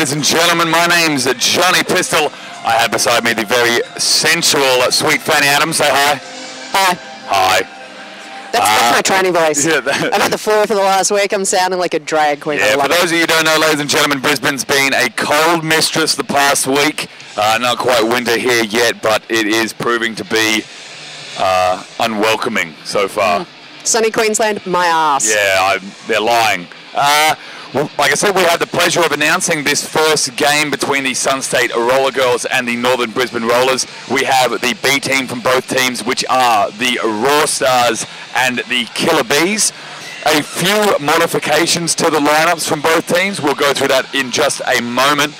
ladies and gentlemen. My name's Johnny Pistol. I have beside me the very sensual, sweet Fanny Adams. Say hi. Hi. Hi. That's my training voice. Yeah, I'm at the floor for the last week. I'm sounding like a drag queen. Yeah, for those of you who don't know, ladies and gentlemen, Brisbane's been a cold mistress the past week. Not quite winter here yet, but it is proving to be unwelcoming so far. Sunny Queensland, my ass. Yeah, they're lying. Well, like I said, we have the pleasure of announcing this first game between the Sun State Roller Girls and the Northern Brisbane Rollers. We have the B team from both teams, which are the Raw Stars and the Killer Bees. A few modifications to the lineups from both teams. We'll go through that in just a moment.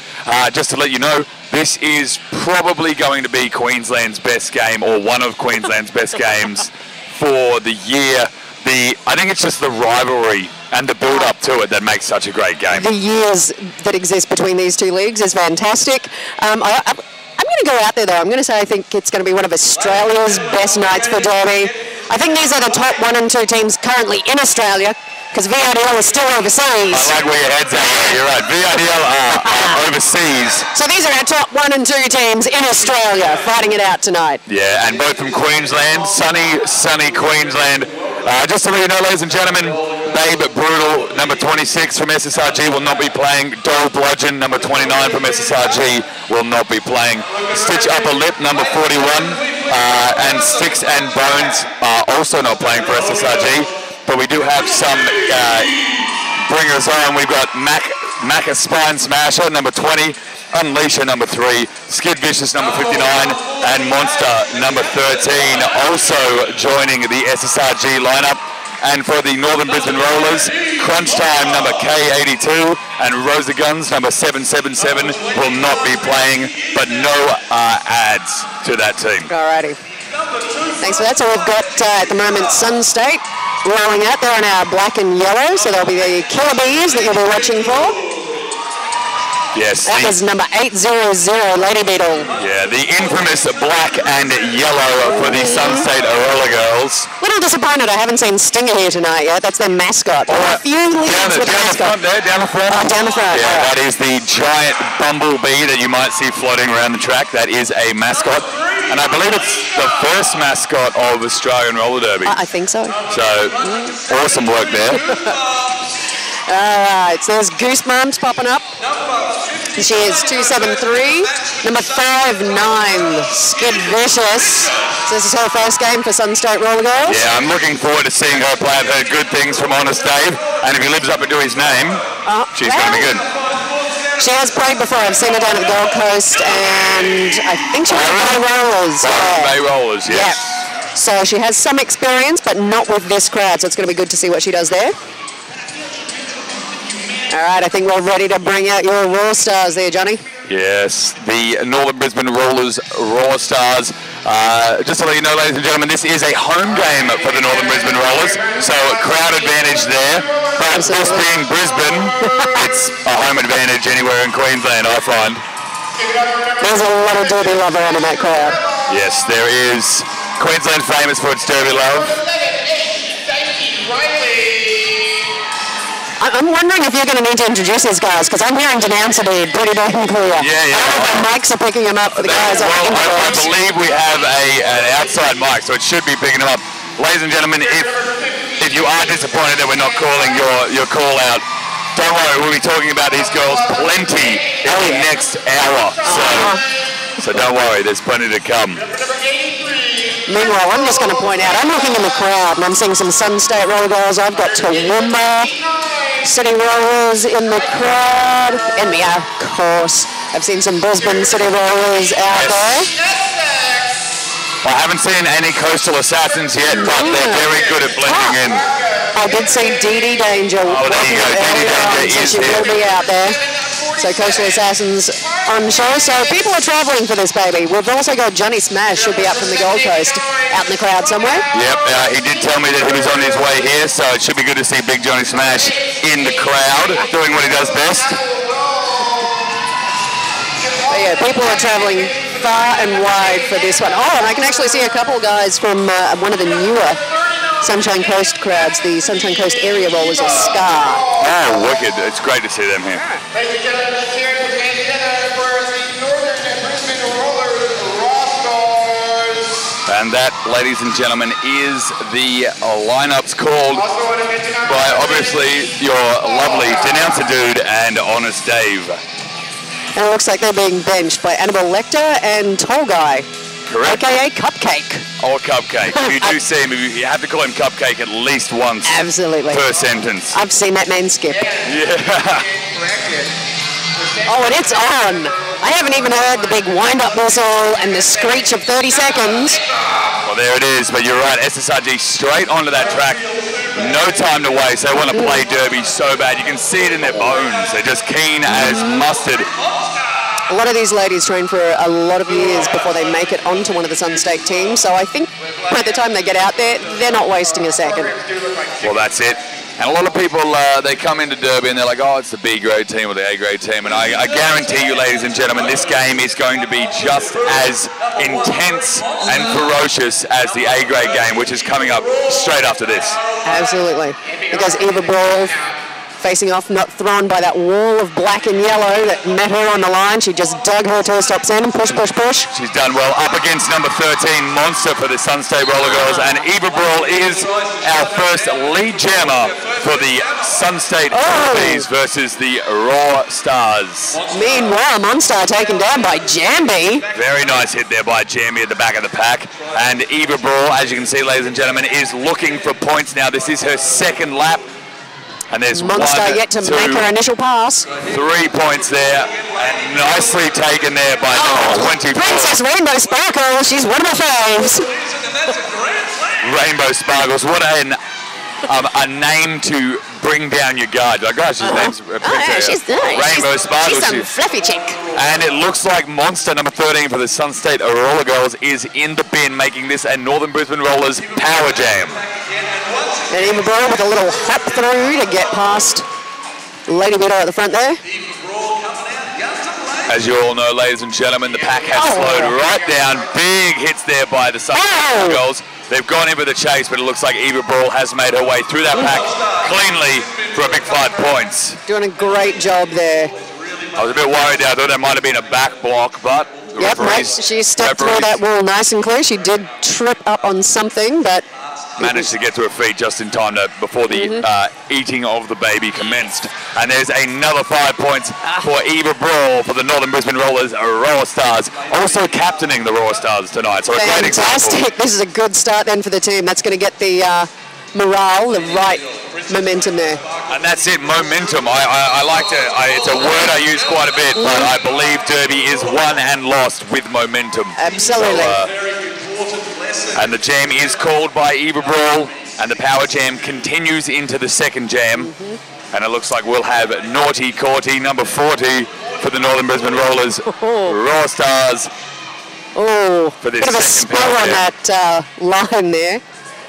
Just to let you know, this is probably going to be Queensland's best game, or one of Queensland's best games for the year. I think it's just the rivalry and the build-up to it that makes such a great game. The years that exist between these two leagues is fantastic. I'm going to go out there, though. I'm going to say I think it's going to be one of Australia's best nights for derby. I think these are the top 1 and 2 teams currently in Australia, because VRDL is still overseas. I like where your head's at. You're right. VRDL are overseas. So these are our top 1 and 2 teams in Australia fighting it out tonight. Yeah, and both from Queensland, sunny Queensland. Just to let you know, ladies and gentlemen, Babe Brutal, number 26 from SSRG, will not be playing. Doll Bludgeon, number 29 from SSRG, will not be playing. Stitch Upper Lip, number 41, and Sticks and Bones are also not playing for SSRG. But we do have some bringers on. We've got Macca Spine Smasher, number 20, Unleasher, number 3, Skid Vicious, number 59, and Monster, number 13, also joining the SSRG lineup. And for the Northern Brisbane Rollers, Crunch Time, number K82, and Rosa Guns, number 777, will not be playing, but no ads to that team. Alrighty. Thanks for that. So we've got, at the moment, Sun State rolling out. They're in our black and yellow, so they'll be the Killer Bees that you'll be watching for. Yes. That was number 800, Lady Beetle. Yeah, the infamous black and yellow for the Sun State Roller Girls. Little disappointed I haven't seen Stinger here tonight yet. That's their mascot. A few leads with the mascot. Down the front. Oh, down the front. Yeah, that is the giant bumblebee that you might see floating around the track. That is a mascot. And I believe it's the first mascot of Australian Roller Derby. I think so. So, awesome work there. Alright, so there's Goosebumps popping up. She is 273. Number 59, Skid Vicious. So this is her first game for Sun State Roller Girls. Yeah, I'm looking forward to seeing her play. I've heard good things from Honest Dave, and if he lives up to his name, she's going to be good. She has played before. I've seen her down at the Gold Coast, and I think she was Bay Rollers. Bay Rollers, yes. Yeah. So she has some experience, but not with this crowd, so it's going to be good to see what she does there. All right, I think we're ready to bring out your Raw Stars there, Johnny. Yes, the Northern Brisbane Rollers Raw Stars. Just to let you know, ladies and gentlemen, this is a home game for the Northern Brisbane Rollers, so crowd advantage there. But this being Brisbane, it's a home advantage anywhere in Queensland, I find. There's a lot of derby love around in that crowd. Yes, there is. Queensland's famous for its derby love. I'm wondering if you're going to need to introduce these guys, because I'm hearing Denouncer be pretty damn clear. Yeah. The mics are picking them up for the guys. Well, I believe we have an outside mic, so it should be picking them up. Ladies and gentlemen, if you are disappointed that we're not calling your call out, don't worry, we'll be talking about these girls plenty in the next hour. So don't worry, there's plenty to come. Meanwhile, I'm just going to point out, I'm looking in the crowd and I'm seeing some Sun State Roller Girls. I've got Toowoomba City Rollers in the crowd. NBR, of course. I've seen some Brisbane City Rollers out there. I haven't seen any Coastal Assassins yet, but they're very good at blending in. I did see Dee Dee Danger. Oh, there you go. Dee Dee Danger is she will be out there. So Coastal Assassins on show. So people are travelling for this, baby. We've also got Johnny Smash, should be up from the Gold Coast, out in the crowd somewhere. Yep, he did tell me that he was on his way here, so it should be good to see Big Johnny Smash in the crowd, doing what he does best. But yeah, people are travelling far and wide for this one. Oh, and I can actually see a couple of guys from one of the newer Sunshine Coast crowds, the Sunshine Coast area rollers of Scar. Oh, wicked. It's great to see them here. And that, ladies and gentlemen, is the lineups called by, obviously, your lovely Denouncer Dude and Honest Dave. And it looks like they're being benched by Annabelle Lecter and Tall Guy. Correct. AKA Cupcake. Or Cupcake. If you do see him, you have to call him Cupcake at least once. Absolutely. Per sentence. I've seen that man skip. Yeah. Oh, and it's on. I haven't even heard the big wind-up whistle and the screech of 30 seconds. Well, there it is, but you're right. SSRG straight onto that track. No time to waste. They want to play derby so bad. You can see it in their bones. They're just keen as mustard. A lot of these ladies train for a lot of years before they make it onto one of the Sun State teams, so I think by the time they get out there, they're not wasting a second. Well, that's it. And a lot of people, they come into Derby and they're like, oh, it's the B grade team or the A grade team. And I guarantee you, ladies and gentlemen, this game is going to be just as intense and ferocious as the A grade game, which is coming up straight after this. Absolutely. Because Eva Ball facing off, not thrown by that wall of black and yellow that met her on the line. She just dug her toe stops in and push, push, push. She's done well. Up against number 13, Monster for the Sun State Roller Girls. And Eva Brawl is our first lead jammer for the Sun State Derbies versus the Raw Stars. Meanwhile, Monster taken down by Jambi. Very nice hit there by Jambi at the back of the pack. And Eva Brawl, as you can see, ladies and gentlemen, is looking for points now. This is her second lap. And there's Monster one, yet to two, make her initial pass. 3 points there, and nicely taken there by number 24. Princess Rainbow Sparkle, she's one of my faves. Rainbow Sparkles, what a name to bring down your guard. Like, gosh, his name's Princess. She's nice. Rainbow Sparkles. She's some fluffy chick. And it looks like Monster, number 13 for the Sun State Roller Girls, is in the bin, making this a Northern Brisbane Rollers power jam. And Eva Brawl with a little hop through to get past Lady Widow at the front there. As you all know, ladies and gentlemen, the pack has slowed right down. Big hits there by the Sun State Girls. They've gone in with a chase, but it looks like Eva Brawl has made her way through that pack cleanly for a big 5 points. Doing a great job there. I was a bit worried there. I thought there might have been a back block, but Yep, she stepped through that wall nice and clear. She did trip up on something, but managed to get to her feet just in time before the eating of the baby commenced. And there's another 5 points for Eva Brawl for the Northern Brisbane Rollers Raw Stars. Also captaining the Raw Stars tonight. So a great example. Fantastic. This is a good start then for the team. That's going to get the morale, the right momentum there. And that's it, momentum. I like to, it's a word I use quite a bit, but I believe Derby is won and lost with momentum. Absolutely. So, and the jam is called by Eva Brawl, and the power jam continues into the second jam. And it looks like we'll have Naughty Corty, number 40 for the Northern Brisbane Rollers, Raw Stars. Oh, for this bit of a second spill on that line there.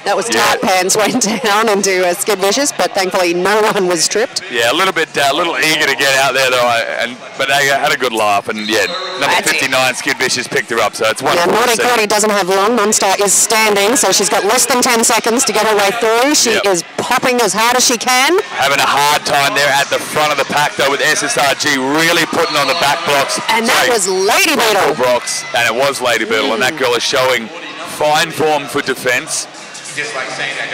That was Tart Pants went down into Skid Vicious, but thankfully no one was tripped. Yeah, a little eager to get out there though, but they had a good laugh, and number 59 Skid Vicious picked her up, so it's wonderful. Yeah, Naughty Corty doesn't have long. Monster is standing, so she's got less than 10 seconds to get her way through. She is popping as hard as she can. Having a hard time there at the front of the pack though, with SSRG really putting on the back blocks. And that was Lady Beetle. And it was Lady Beetle, and that girl is showing fine form for defence.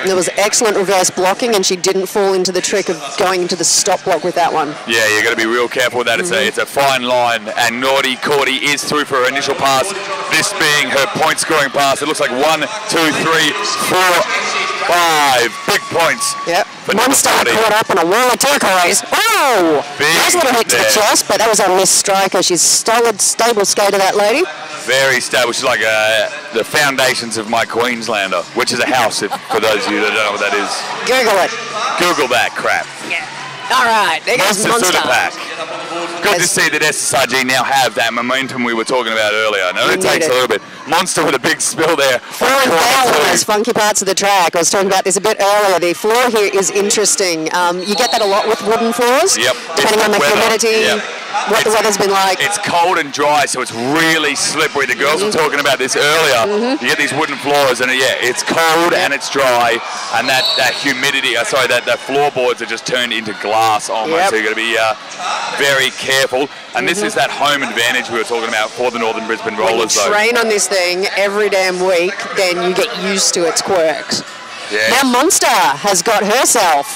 There was excellent reverse blocking, and she didn't fall into the trick of going into the stop block with that one. Yeah, you've got to be real careful with that. It's a fine line, and Naughty Corty is through for her initial pass, this being her point scoring pass. It looks like 1, 2, 3, 4, 5 big points. Yep. Monster caught up on a wall of turquoise. Oh! Nice little hit to the chest, but that was a missed striker. She's solid, stable skater, that lady. Very stable. She's like the foundations of my Queenslander, which is a house, for those of you that don't know what that is. Google it. Google that crap. Yeah. All right, there goes Monster. Through the pack. Good to see that SSRG now have that momentum we were talking about earlier. I know it takes a little bit. Monster with a big spill there. Falling down on those funky parts of the track. I was talking about this a bit earlier. The floor here is interesting. You get that a lot with wooden floors. Yep. Depending on the humidity. Yep. what the weather's been like. It's cold and dry, so it's really slippery. The girls were talking about this earlier. You get these wooden floors, and it's cold and it's dry, and that humidity, that floorboards are just turned into glass almost. So you've got to be very careful. And this is that home advantage we were talking about for the Northern Brisbane Rollers. When you train on this thing every damn week, then you get used to its quirks. Yeah. Now Monster has got herself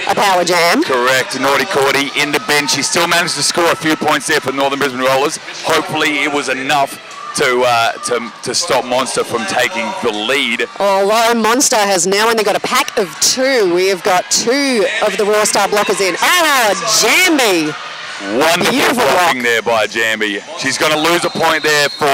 a power jam. Correct. Naughty Cordy in the bin. She still managed to score a few points there for the Northern Brisbane Rollers. Hopefully it was enough to stop Monster from taking the lead. Although Monster has now only got a pack of 2. We have got 2 of the Raw Star blockers in. Jambi! Wonderful blocking there by Jambi. She's going to lose a point there for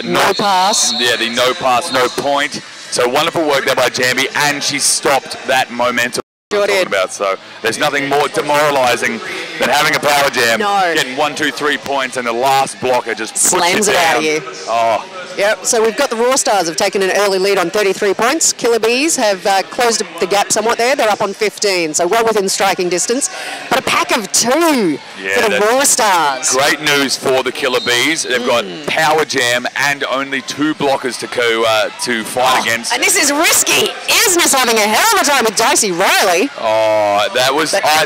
no pass. Yeah, the no pass, no point. So wonderful work there by Jambi, and she stopped that momentum. Sure did. So there's nothing more demoralising than having a power jam, getting 1, 2, 3 points, and the last blocker just slams it out of you. Oh. Yep, so we've got the Raw Stars have taken an early lead on 33 points. Killer Bees have closed the gap somewhat there. They're up on 15, so well within striking distance. But a pack of 2 for the Raw Stars. Great news for the Killer Bees. They've got power jam and only 2 blockers to fight against. And this is risky. Isness having a hell of a time with Dicey Riley. Oh, I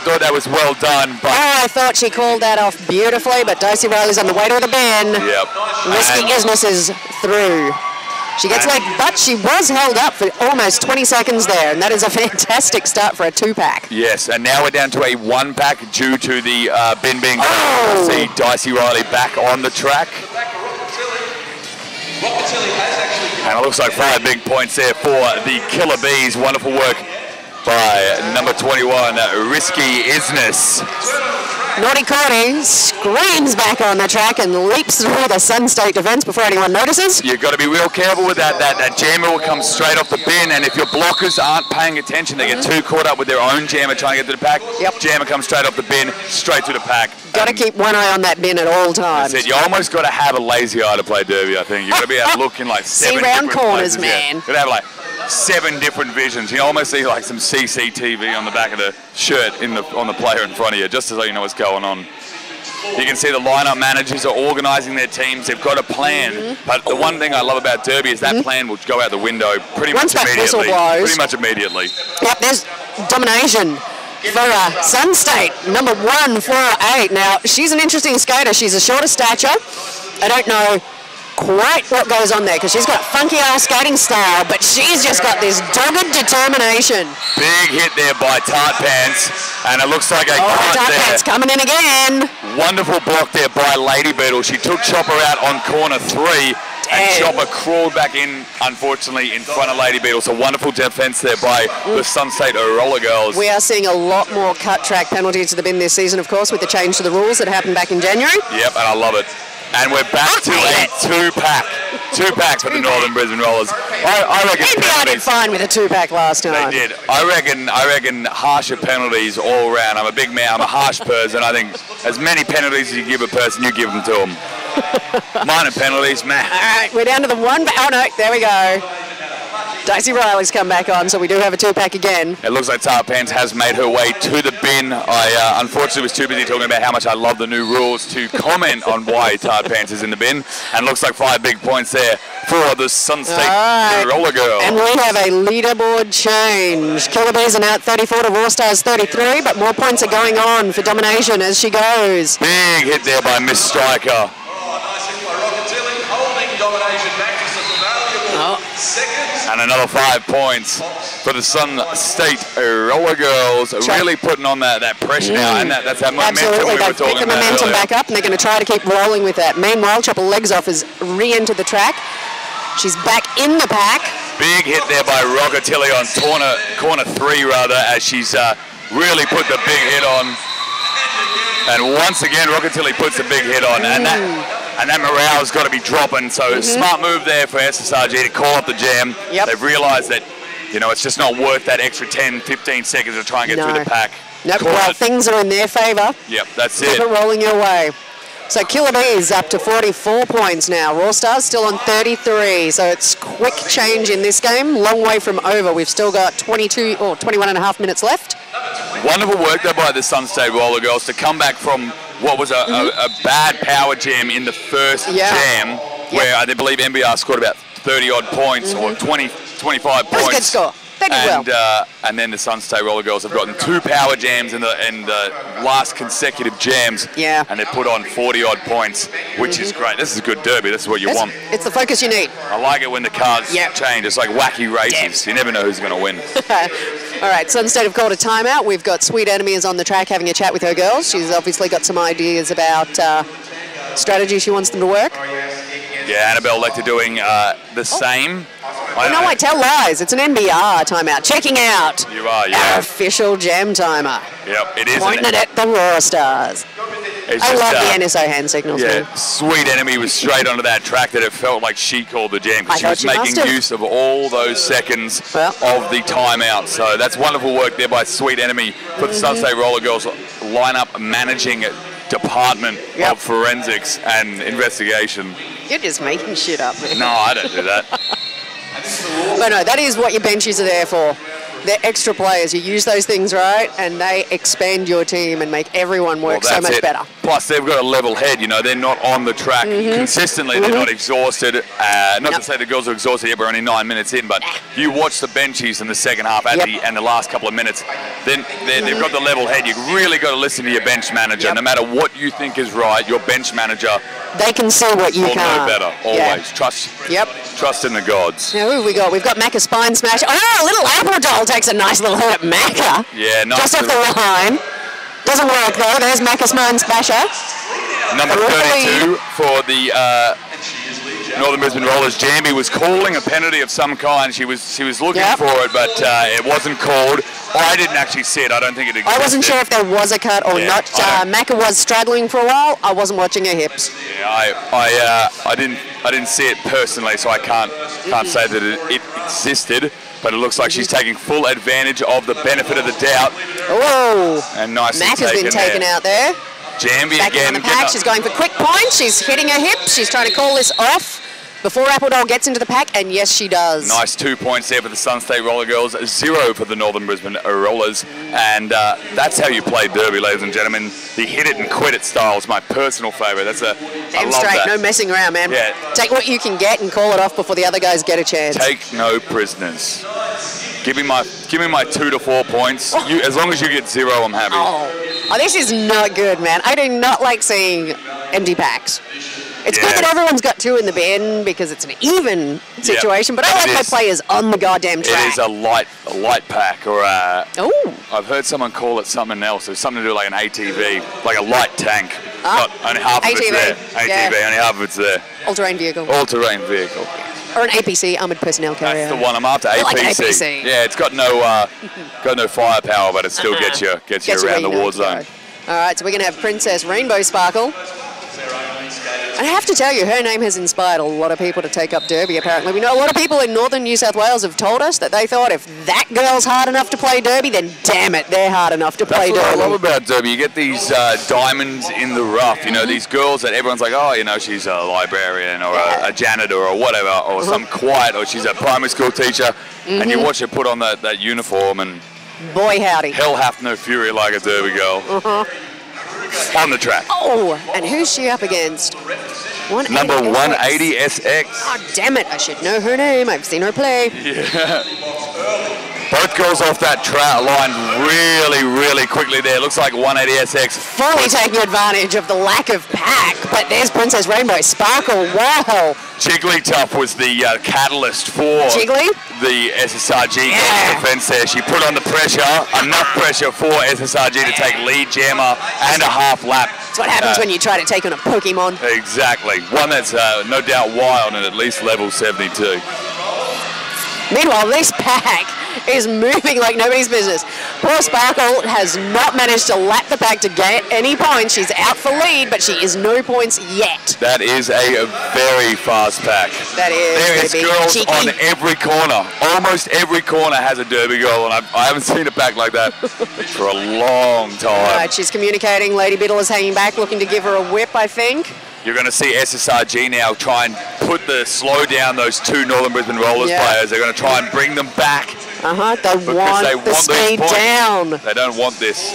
thought that was well done. But I thought she called that off beautifully, but Dicey Riley's on the way to the bin. Yep. Risky Isness is through. She gets but she was held up for almost 20 seconds there, and that is a fantastic start for a 2-pack. Yes, and now we're down to a 1-pack due to the bin being see Dicey Riley back on the track. And it looks like 5 big points there for the Killer Bees. Wonderful work by number 21, Risky Isness. Naughty Cordy screams back on the track and leaps through the Sun State defence before anyone notices. You've got to be real careful with that. That jammer will come straight off the bin, and if your blockers aren't paying attention, they get too caught up with their own jammer trying to get to the pack. Jammer comes straight off the bin, straight to the pack. Got to keep one eye on that bin at all times. That's it. You almost got to have a lazy eye to play derby, I think. You've got to be able to look in like 7 round corners, places. man. You've got to have like 7 different visions. You almost see like some CCTV on the back of the shirt on the player in front of you, just so you know what's going on. You can see the lineup managers are organising their teams. They've got a plan. But the one thing I love about Derby is that plan will go out the window pretty much immediately. Pretty much immediately. Yep, there's domination for Sun State, number 148. Now, she's an interesting skater. She's a shorter stature. I don't know quite what goes on there because she's got funky-ass skating style, but she's just got this dogged determination. Big hit there by Tart Pants, and it looks like a Tart Pants coming in again. Wonderful block there by Lady Beetle. She took Chopper out on corner 3, and Chopper crawled back in, unfortunately, in front of Lady Beetle. So wonderful defence there by the Sun State Roller Girls. We are seeing a lot more cut track penalties to the bin this season, of course, with the change to the rules that happened back in January. Yep, and I love it. And we're back to a 2-pack. 2-pack for the Northern Brisbane Rollers. I reckon NBR did fine with a 2-pack last time. They did. I reckon harsher penalties all around. I'm a big man. I'm a harsh person. I think as many penalties as you give a person, you give them to them. Minor penalties, man. All right, we're down to the 1. Oh no, there we go. Dicey Riley's come back on, so we do have a 2-pack again. It looks like Tart Pants has made her way to the bin. I unfortunately was too busy talking about how much I love the new rules to comment on why Tart Pants is in the bin. And looks like 5 big points there for the Sun State Roller Girls. And we have a leaderboard change. Killer Bees are now at 34 to Raw Stars 33, but more points are going on for domination as she goes. Big hit there by Miss Striker. And another 5 points for the Sun State Roller Girls, really putting on that pressure now, and that's that momentum we were talking about. Absolutely, they've picked the momentum back up, and they're going to try to keep rolling with that. Meanwhile, Chopper Legs Off has re-entered the track. She's back in the pack. Big hit there by Rockatilly on corner 3, rather, as she's really put the big hit on. And once again, Rockatilly puts the big hit on, and that morale's got to be dropping. So smart move there for SSRG to call up the jam. They've realised that, it's just not worth that extra 10, 15 seconds to try and get through the pack. Nope, well, things are in their favour. Yep, that's Keep it rolling your way. So Killer Bees up to 44 points now. Raw Stars still on 33. So it's quick change in this game. Long way from over. We've still got 22 or 21 and a half minutes left. Wonderful work there by the Sun State Roller Girls to come back from what was a bad power jam in the first jam, where I believe NBR scored about 30-odd points or 20, 25 points. That was a good score. They did well. And then the Sun State Roller Girls have gotten 2 power jams in the last consecutive jams. Yeah. And they put on 40-odd points, which is great. This is a good derby. This is what you want. It's the focus you need. I like it when the cards change. It's like wacky races. You never know who's going to win. All right, Sun State have called a timeout. We've got Sweet Enemy is on the track having a chat with her girls. She's obviously got some ideas about strategy she wants them to work. Yeah, Annabelle Lecter doing the same. I tell lies. It's an NBR timeout. Checking out you are, our official jam timer. Yep, it is. Pointing it at the Raw Stars. I love the NSO hand signals. Yeah, man. Sweet Enemy was straight onto that track that it felt like she called the jam because she was making use of all those seconds of the timeout. So that's wonderful work there by Sweet Enemy for the Sun State Roller Girls lineup managing department of forensics and investigation. You're just making shit up, man. No, I don't do that. But no, that is what your benches are there for. They're extra players. You use those things right, and they expand your team and make everyone work so much better. Plus, they've got a level head. You know, they're not on the track consistently. They're not exhausted. Not to say the girls are exhausted yet. We're only 9 minutes in, but you watch the benchies in the second half and the last couple of minutes. Then they've got the level head. You really got to listen to your bench manager. No matter what you think is right, your bench manager. They can see what you can't. Know better. Always trust. Trust in the gods. Now who have we got? We've got Macca Spine Smash. Oh, little Apple Doll takes a nice little hit at Macca. Yeah, nice. Just off the line. Doesn't work though. There's Macca Spine Smasher. Number 32 for the Northern Brisbane Rollers. Jamie was calling a penalty of some kind. She was looking for it, but it wasn't called. I didn't actually see it. I don't think it existed. I wasn't sure if there was a cut or not. Macca was straddling for a while. I wasn't watching her hips. Yeah, I didn't see it personally, so I can't say that it existed. But it looks like she's taking full advantage of the benefit of the doubt. Oh, and nicely Macca's been taken out there. Jambi back again. In the pack. She's going for quick points. She's hitting her hips. She's trying to call this off before Apple Doll gets into the pack, and yes, she does. Nice 2 points there for the Sun State Roller Girls, 0 for the Northern Brisbane Rollers, and that's how you play derby, ladies and gentlemen. The hit it and quit it style is my personal favourite. That's I love straight, that. No messing around, man. Yeah. Take what you can get and call it off before the other guys get a chance. Take no prisoners. Give me my 2 to 4 points. As long as you get 0, I'm happy. Oh, this is not good, man. I do not like seeing empty packs. It's good that everyone's got 2 in the bin because it's an even situation, but I like my players on the goddamn track. It is a light pack, or I've heard someone call it something else. It's something to do with like an ATV, like a light tank. Not only half of it's there. ATV, only half of it's there. All-terrain vehicle. All-terrain vehicle. Or an APC, armoured personnel carrier. That's the one I'm after. APC. Like APC. Yeah, it's got no firepower, but it still gets you around the war zone. All right, so we're going to have Princess Rainbow Sparkle. And I have to tell you, her name has inspired a lot of people to take up derby, apparently. We know a lot of people in northern New South Wales have told us that they thought if that girl's hard enough to play derby, then damn it, they're hard enough to play derby. That's what I love about derby. You get these diamonds in the rough, you know, these girls that everyone's like, oh, you know, she's a librarian or a janitor or whatever, or some quiet, or she's a primary school teacher, and you watch her put on that uniform, and boy howdy. Hell hath no fury like a derby girl. On the track. Oh, and who's she up against? Number 180 SX. Oh, damn it. I should know her name. I've seen her play. Yeah. Both girls off that line really quickly there. Looks like 180 SX. Fully taking advantage of the lack of pack, but there's Princess Rainbow Sparkle. Wow. Jigglytuff was the catalyst for the SSRG defense there. She put on the pressure, enough pressure for SSRG to take lead jammer and a half lap. That's what happens when you try to take on a Pokemon. Exactly. One that's no doubt wild and at least level 72. Meanwhile, this pack is moving like nobody's business. Poor Sparkle has not managed to lap the pack to get any points. She's out for lead, but she is no points yet. That is a very fast pack. That is. There is girls on every corner. Almost every corner has a derby girl, and I haven't seen a pack like that for a long time. Right, she's communicating. Lady Biddle is hanging back, looking to give her a whip, I think. You're going to see SSRG now try and slow down those 2 Northern Brisbane Rollers players. They're going to try and bring them back. They want the speed down. They don't want this.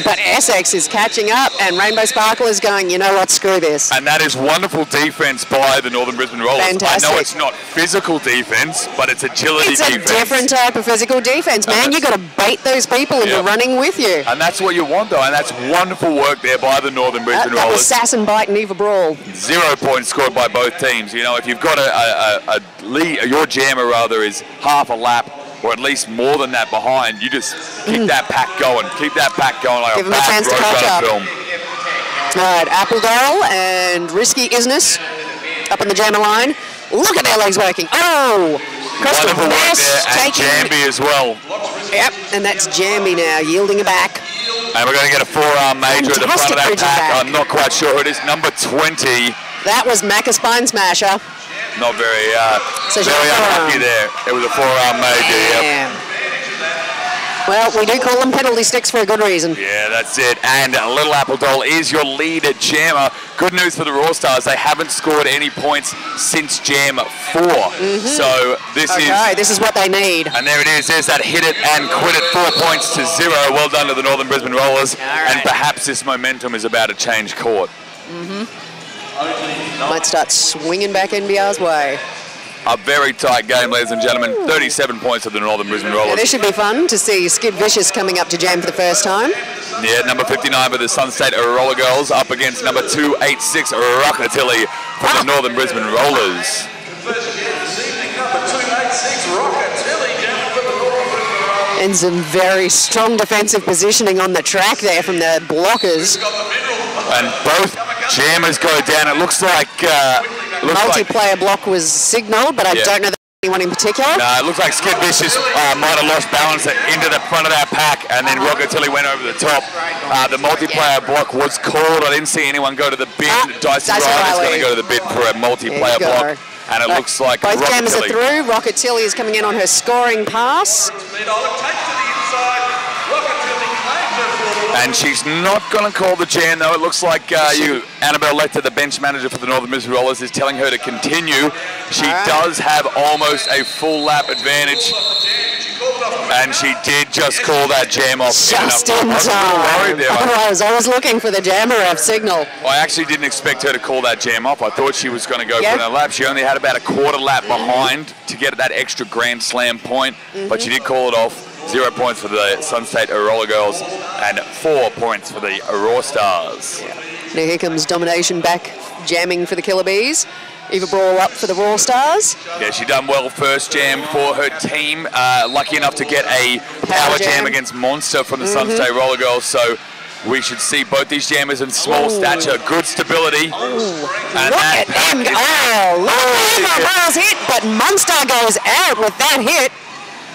But Essex is catching up, and Rainbow Sparkle is going, you know what, screw this. And that is wonderful defense by the Northern Brisbane Rollers. Fantastic. I know it's not physical defense, but it's agility defense. It's a different type of physical defense, man. You've got to bait those people into running with you. And that's what you want, though, and that's wonderful work there by the Northern Brisbane Rollers. That was sass and bite and Eva Brawl. 0 points scored by both teams. You know, if you've got a lead, your jammer rather is half a lap, or at least more than that behind, you just keep that pack going. Keep that pack going like Give a them a bad chance to catch up. film. All right, Appledale and Risky Isness up on the jammer line. Look at their legs working. Oh! Crystal Wonderful work there, and taking... Jambi as well. Yep, and that's Jambi now, yielding it back. And we're going to get a forearm major at the front of that Fantastic pack. back. I'm not quite sure who it is. Number 20. That was Macca Spine Smasher. Not very, So very unlucky there. It was a forearm major, yep. Well, we do call them penalty sticks for a good reason. Yeah, that's it. And Little Appledale is your lead at jammer. Good news for the Raw Stars. They haven't scored any points since Jam 4. So this is what they need. And there it is. There's that hit it and quit it. 4 points to 0. Well done to the Northern Brisbane Rollers. And perhaps this momentum is about to change court. Might start swinging back NBR's way. A very tight game, ladies and gentlemen. 37 points to the Northern Brisbane Rollers. Yeah, this should be fun to see Skid Vicious coming up to jam for the first time. Yeah, number 59 for the Sunstate Roller Girls up against number 286 Rockatilly for the Northern Brisbane Rollers. And some very strong defensive positioning on the track there from the blockers. And both jammers go down. It looks like... multiplayer block was signalled, but I don't know that anyone in particular. No, it looks like Skid Vicious might have lost balance into the front of that pack, and then Rockatilly went over the top. The multiplayer block was called. I didn't see anyone go to the bin. Dyson Riley's going to go to the bin for a multiplayer block. And it looks like both jammers are through. Rockatilly is coming in on her scoring pass. And she's not going to call the jam, though. It looks like Annabelle Lecter, the bench manager for the Northern Brisbane Rollers, is telling her to continue. She does have almost a full lap advantage. And she did just call that jam off. Just in time. Otherwise, I was looking for the jammer F signal. I actually didn't expect her to call that jam off. I thought she was going to go for another lap. She only had about a quarter lap behind to get that extra Grand Slam point, but she did call it off. 0 points for the Sunstate Roller Girls and 4 points for the Raw Stars. Now here comes Domination back jamming for the Killer Bees. Eva Brawl up for the Raw Stars. Yeah, she done well first jam for her team. Lucky enough to get a power jam against Monster from the Sunstate Roller Girls. So we should see both these jammers in small stature, good stability. And look at them. Eva Brawl's hit, but Monster goes out with that hit.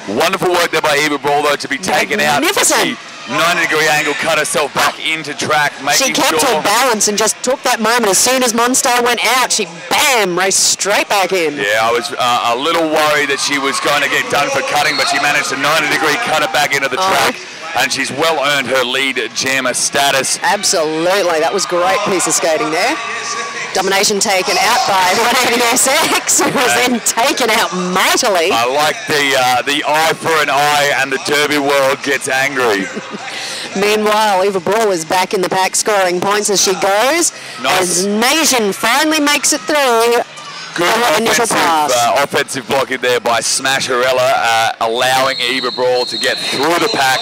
Wonderful work there by Eva Brawl, though, to be taken out. Magnificent. 90-degree angle, cut herself back into track, making sure. She kept her balance and just took that moment. As soon as Monster went out, she, bam, raced straight back in. Yeah, I was a little worried that she was going to get done for cutting, but she managed to 90-degree cut it back into the track. And she's well earned her lead jammer status. Absolutely. That was a great piece of skating there. Domination taken out by 180SX, who was then taken out mightily. I like the eye for an eye, and the Derby world gets angry. Meanwhile, Eva Brawl is back in the pack scoring points as she goes. As Nation finally makes it through. Good offensive blocking there by Smasherella, allowing Eva Brawl to get through the pack.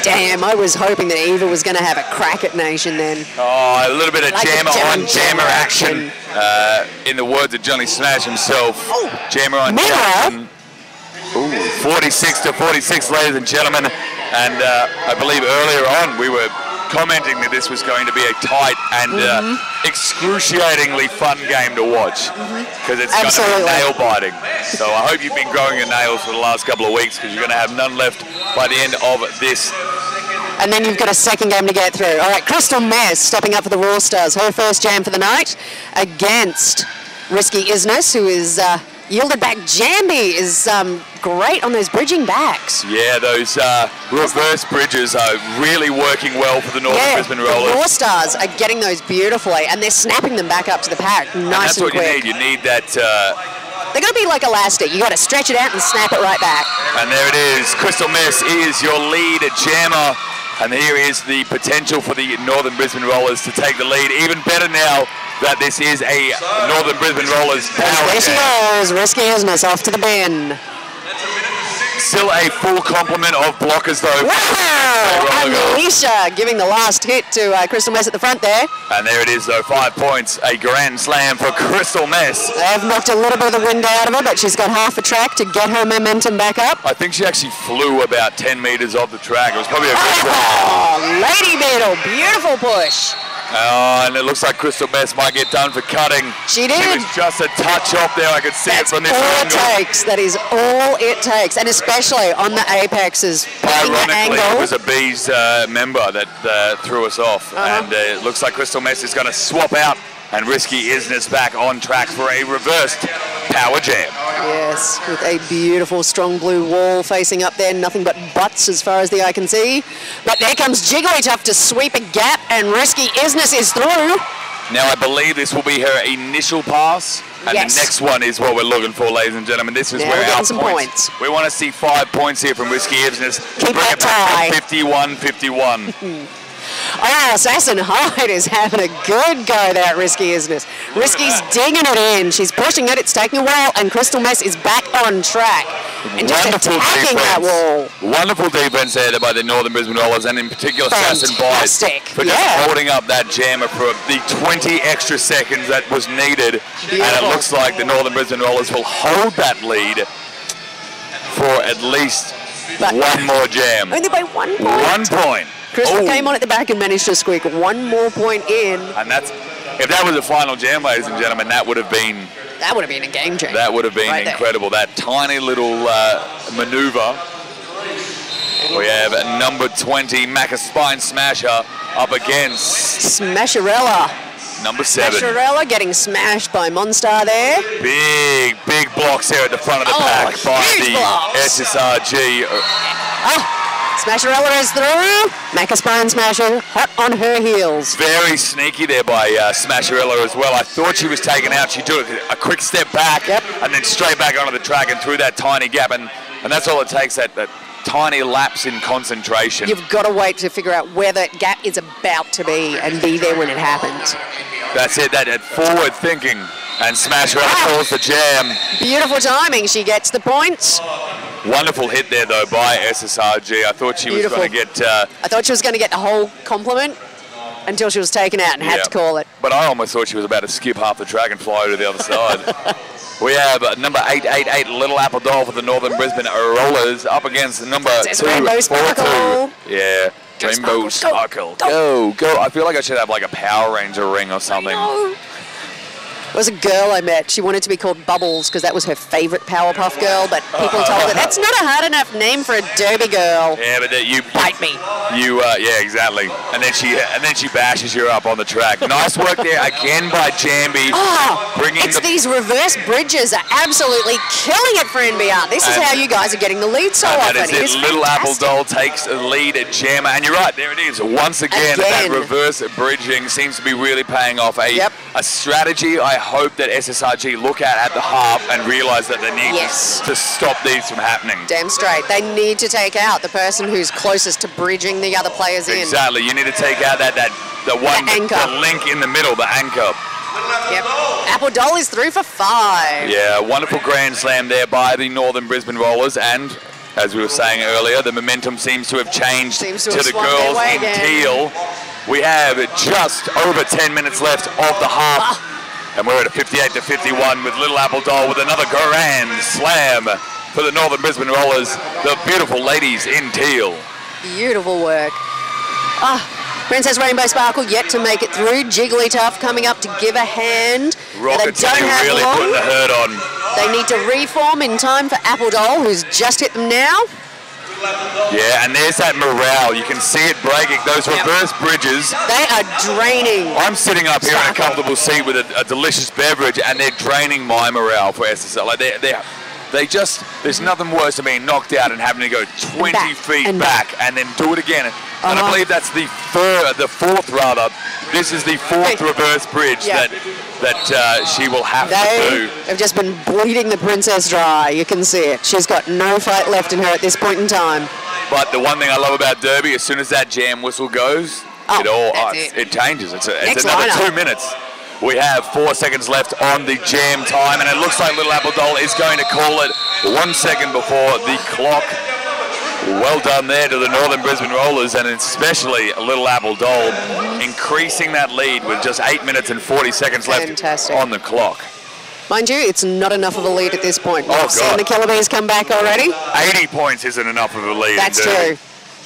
Damn, I was hoping that Eva was going to have a crack at Nation then. Oh, a little bit of jammer on jammer action. In the words of Johnny Smash himself. Jammer on jammer. 46 to 46, ladies and gentlemen. And I believe earlier on we were commenting that this was going to be a tight and excruciatingly fun game to watch because it's going to be nail-biting. So I hope you've been growing your nails for the last couple of weeks because you're going to have none left by the end of this. And then you've got a second game to get through. All right, Crystal Mess stepping up for the Raw Stars. Her first jam for the night against Risky Isness, who is yielded back. Jambi is great on those bridging backs. Yeah, those reverse bridges are really working well for the Northern Brisbane Rollers. The Raw Stars are getting those beautifully, and they're snapping them back up to the pack nice and quick. That's what you need. You need that... They're going to be like elastic. You got to stretch it out and snap it right back. And there it is. Crystal Mess is your lead jammer And here is the potential for the Northern Brisbane Rollers to take the lead. Even better now that this is a Northern Brisbane Rollers power. There she goes, Risky Business off to the bin. Still a full complement of blockers though. Wow! And Alicia giving the last hit to Crystal Mess at the front there. And there it is though, 5 points. A grand slam for Crystal Mess. They've knocked a little bit of the wind out of her, but she's got half a track to get her momentum back up. I think she actually flew about 10 metres off the track. It was probably a good one. Oh, Lady Beetle, beautiful push. And it looks like Crystal Mess might get done for cutting. She did. She was just a touch off there. I could see it from this angle. That's all it takes. That is all it takes. And especially on the apexes. Ironically, it was a Bees member that threw us off. And it looks like Crystal Mess is going to swap out. And Risky Business back on track for a reversed power jam. Yes, with a beautiful strong blue wall facing up there. Nothing but butts as far as the eye can see. But there comes Jigglytuff to sweep a gap, and Risky Business is through. Now I believe this will be her initial pass. And the next one is what we're looking for, ladies and gentlemen. This is where our points. We want to see 5 points here from Risky Business. Keep that tie. 51-51. Oh, Assassin Hyde is having a good go there at Risky Business. Risky's digging it in. She's pushing it. It's taking a while, and Crystal Mess is back on track. And just attacking that wall. Wonderful defense there by the Northern Brisbane Rollers, and in particular Assassin Hyde for just holding up that jammer for the 20 extra seconds that was needed. Beautiful. And it looks like the Northern Brisbane Rollers will hold that lead for at least one more jam. Only by 1 point. 1 point. Crystal came on at the back and managed to squeak 1 more point in. And that's, if that was a final jam, ladies and gentlemen, that would have been a game changer. That would have been incredible. That tiny little maneuver. We have number 20, Macca Spine Smasher, up against Smasherella. Number 7. Smasherella getting smashed by Monstar there. Big blocks here at the front of the pack by the SSRG. Smasherella is through. Macca Spine Smasher hot on her heels. Very sneaky there by Smasherella as well. I thought she was taken out. She took a quick step back and then straight back onto the track and through that tiny gap. And that's all it takes, that tiny lapse in concentration. You've got to wait to figure out where that gap is about to be and be there when it happens. That's it, that forward thinking. And Smasherella calls the jam. Beautiful timing. She gets the points. Wonderful hit there, though, by SSRG. I thought she was going to get... I thought she was going to get the whole compliment until she was taken out and had to call it. But I almost thought she was about to skip half the track and fly to the other side. We have number 888, Little Apple Doll for the Northern Brisbane Rollers, up against number 242. Yeah, Rainbow Sparkle. Go. I feel like I should have like a Power Ranger ring or something. There was a girl I met. She wanted to be called Bubbles because that was her favourite Powerpuff Girl, but people told her that's not a hard enough name for a derby girl. Yeah, but you bite me. Yeah, exactly. And then she bashes you up on the track. Nice work there again by Jambi. These reverse bridges are absolutely killing it for NBR. This is how you guys are getting the lead so often. That is it. Little Apple Doll takes the lead at Jammer, and you're right. There it is. Once again, that reverse bridging seems to be really paying off. A strategy I hope that SSRG look at the half and realise that they need to stop these from happening. Damn straight. They need to take out the person who's closest to bridging the other players in. Exactly. You need to take out the link in the middle, the anchor. Yep. Apple Doll is through for 5. Yeah, wonderful grand slam there by the Northern Brisbane Rollers, and as we were saying earlier, the momentum seems to have changed to the girls in teal. We have just over 10 minutes left of the half. And we're at a 58-51 with Little Apple Doll with another grand slam for the Northern Brisbane Rollers, the beautiful ladies in teal. Beautiful work. Princess Rainbow Sparkle yet to make it through. Jigglytuff coming up to give a hand. Rockets really putting the hurt on. They need to reform in time for Apple Doll, who's just hit them now. Yeah, and there's that morale. You can see it breaking. Those reverse bridges. They are draining. I'm sitting up here in a comfortable seat with a delicious beverage, and they're draining my morale for SSL. Like they just, there's nothing worse than being knocked out and having to go 20 feet back and then do it again. And I believe that's the fourth rather. This is the fourth reverse bridge that she will have to do. They've just been bleeding the princess dry. You can see it. She's got no fight left in her at this point in time. But the one thing I love about Derby, as soon as that jam whistle goes, it changes. It's another 2 minutes. We have 4 seconds left on the jam time, and it looks like Little Apple Doll is going to call it 1 second before the clock. Well done there to the Northern Brisbane Rollers, and especially Little Apple Doll, increasing that lead with just 8 minutes and 40 seconds left on the clock. Mind you, it's not enough of a lead at this point. Oh, We've seen the Killer Bees come back already. 80 points isn't enough of a lead. That's true.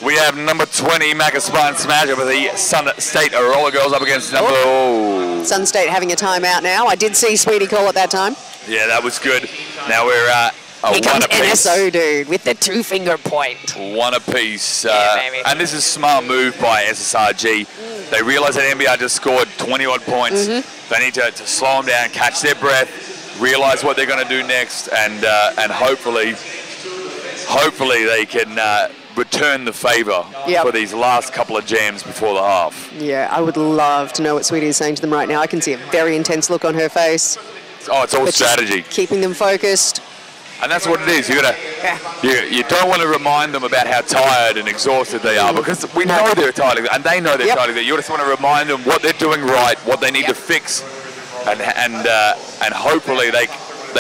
We have number 20, Macca Spine Smasher for the Sun State Roller Girls up against number... Sun State having a timeout now. I did see Sweetie call at that time. Yeah, that was good. Now we're Here comes one apiece. NSO, dude, with the 2-finger point. One apiece. Baby. And this is a smart move by SSRG. They realise that NBR just scored 20-odd points. They need to slow them down, catch their breath, realise what they're going to do next, and hopefully they can return the favour for these last couple of jams before the half. Yeah, I would love to know what Sweetie is saying to them right now. I can see a very intense look on her face. Oh, it's all strategy. Keeping them focused. And that's what it is. You don't want to remind them about how tired and exhausted they are, because we know they're tired, and they know they're tired. You just want to remind them what they're doing right, what they need to fix, and hopefully they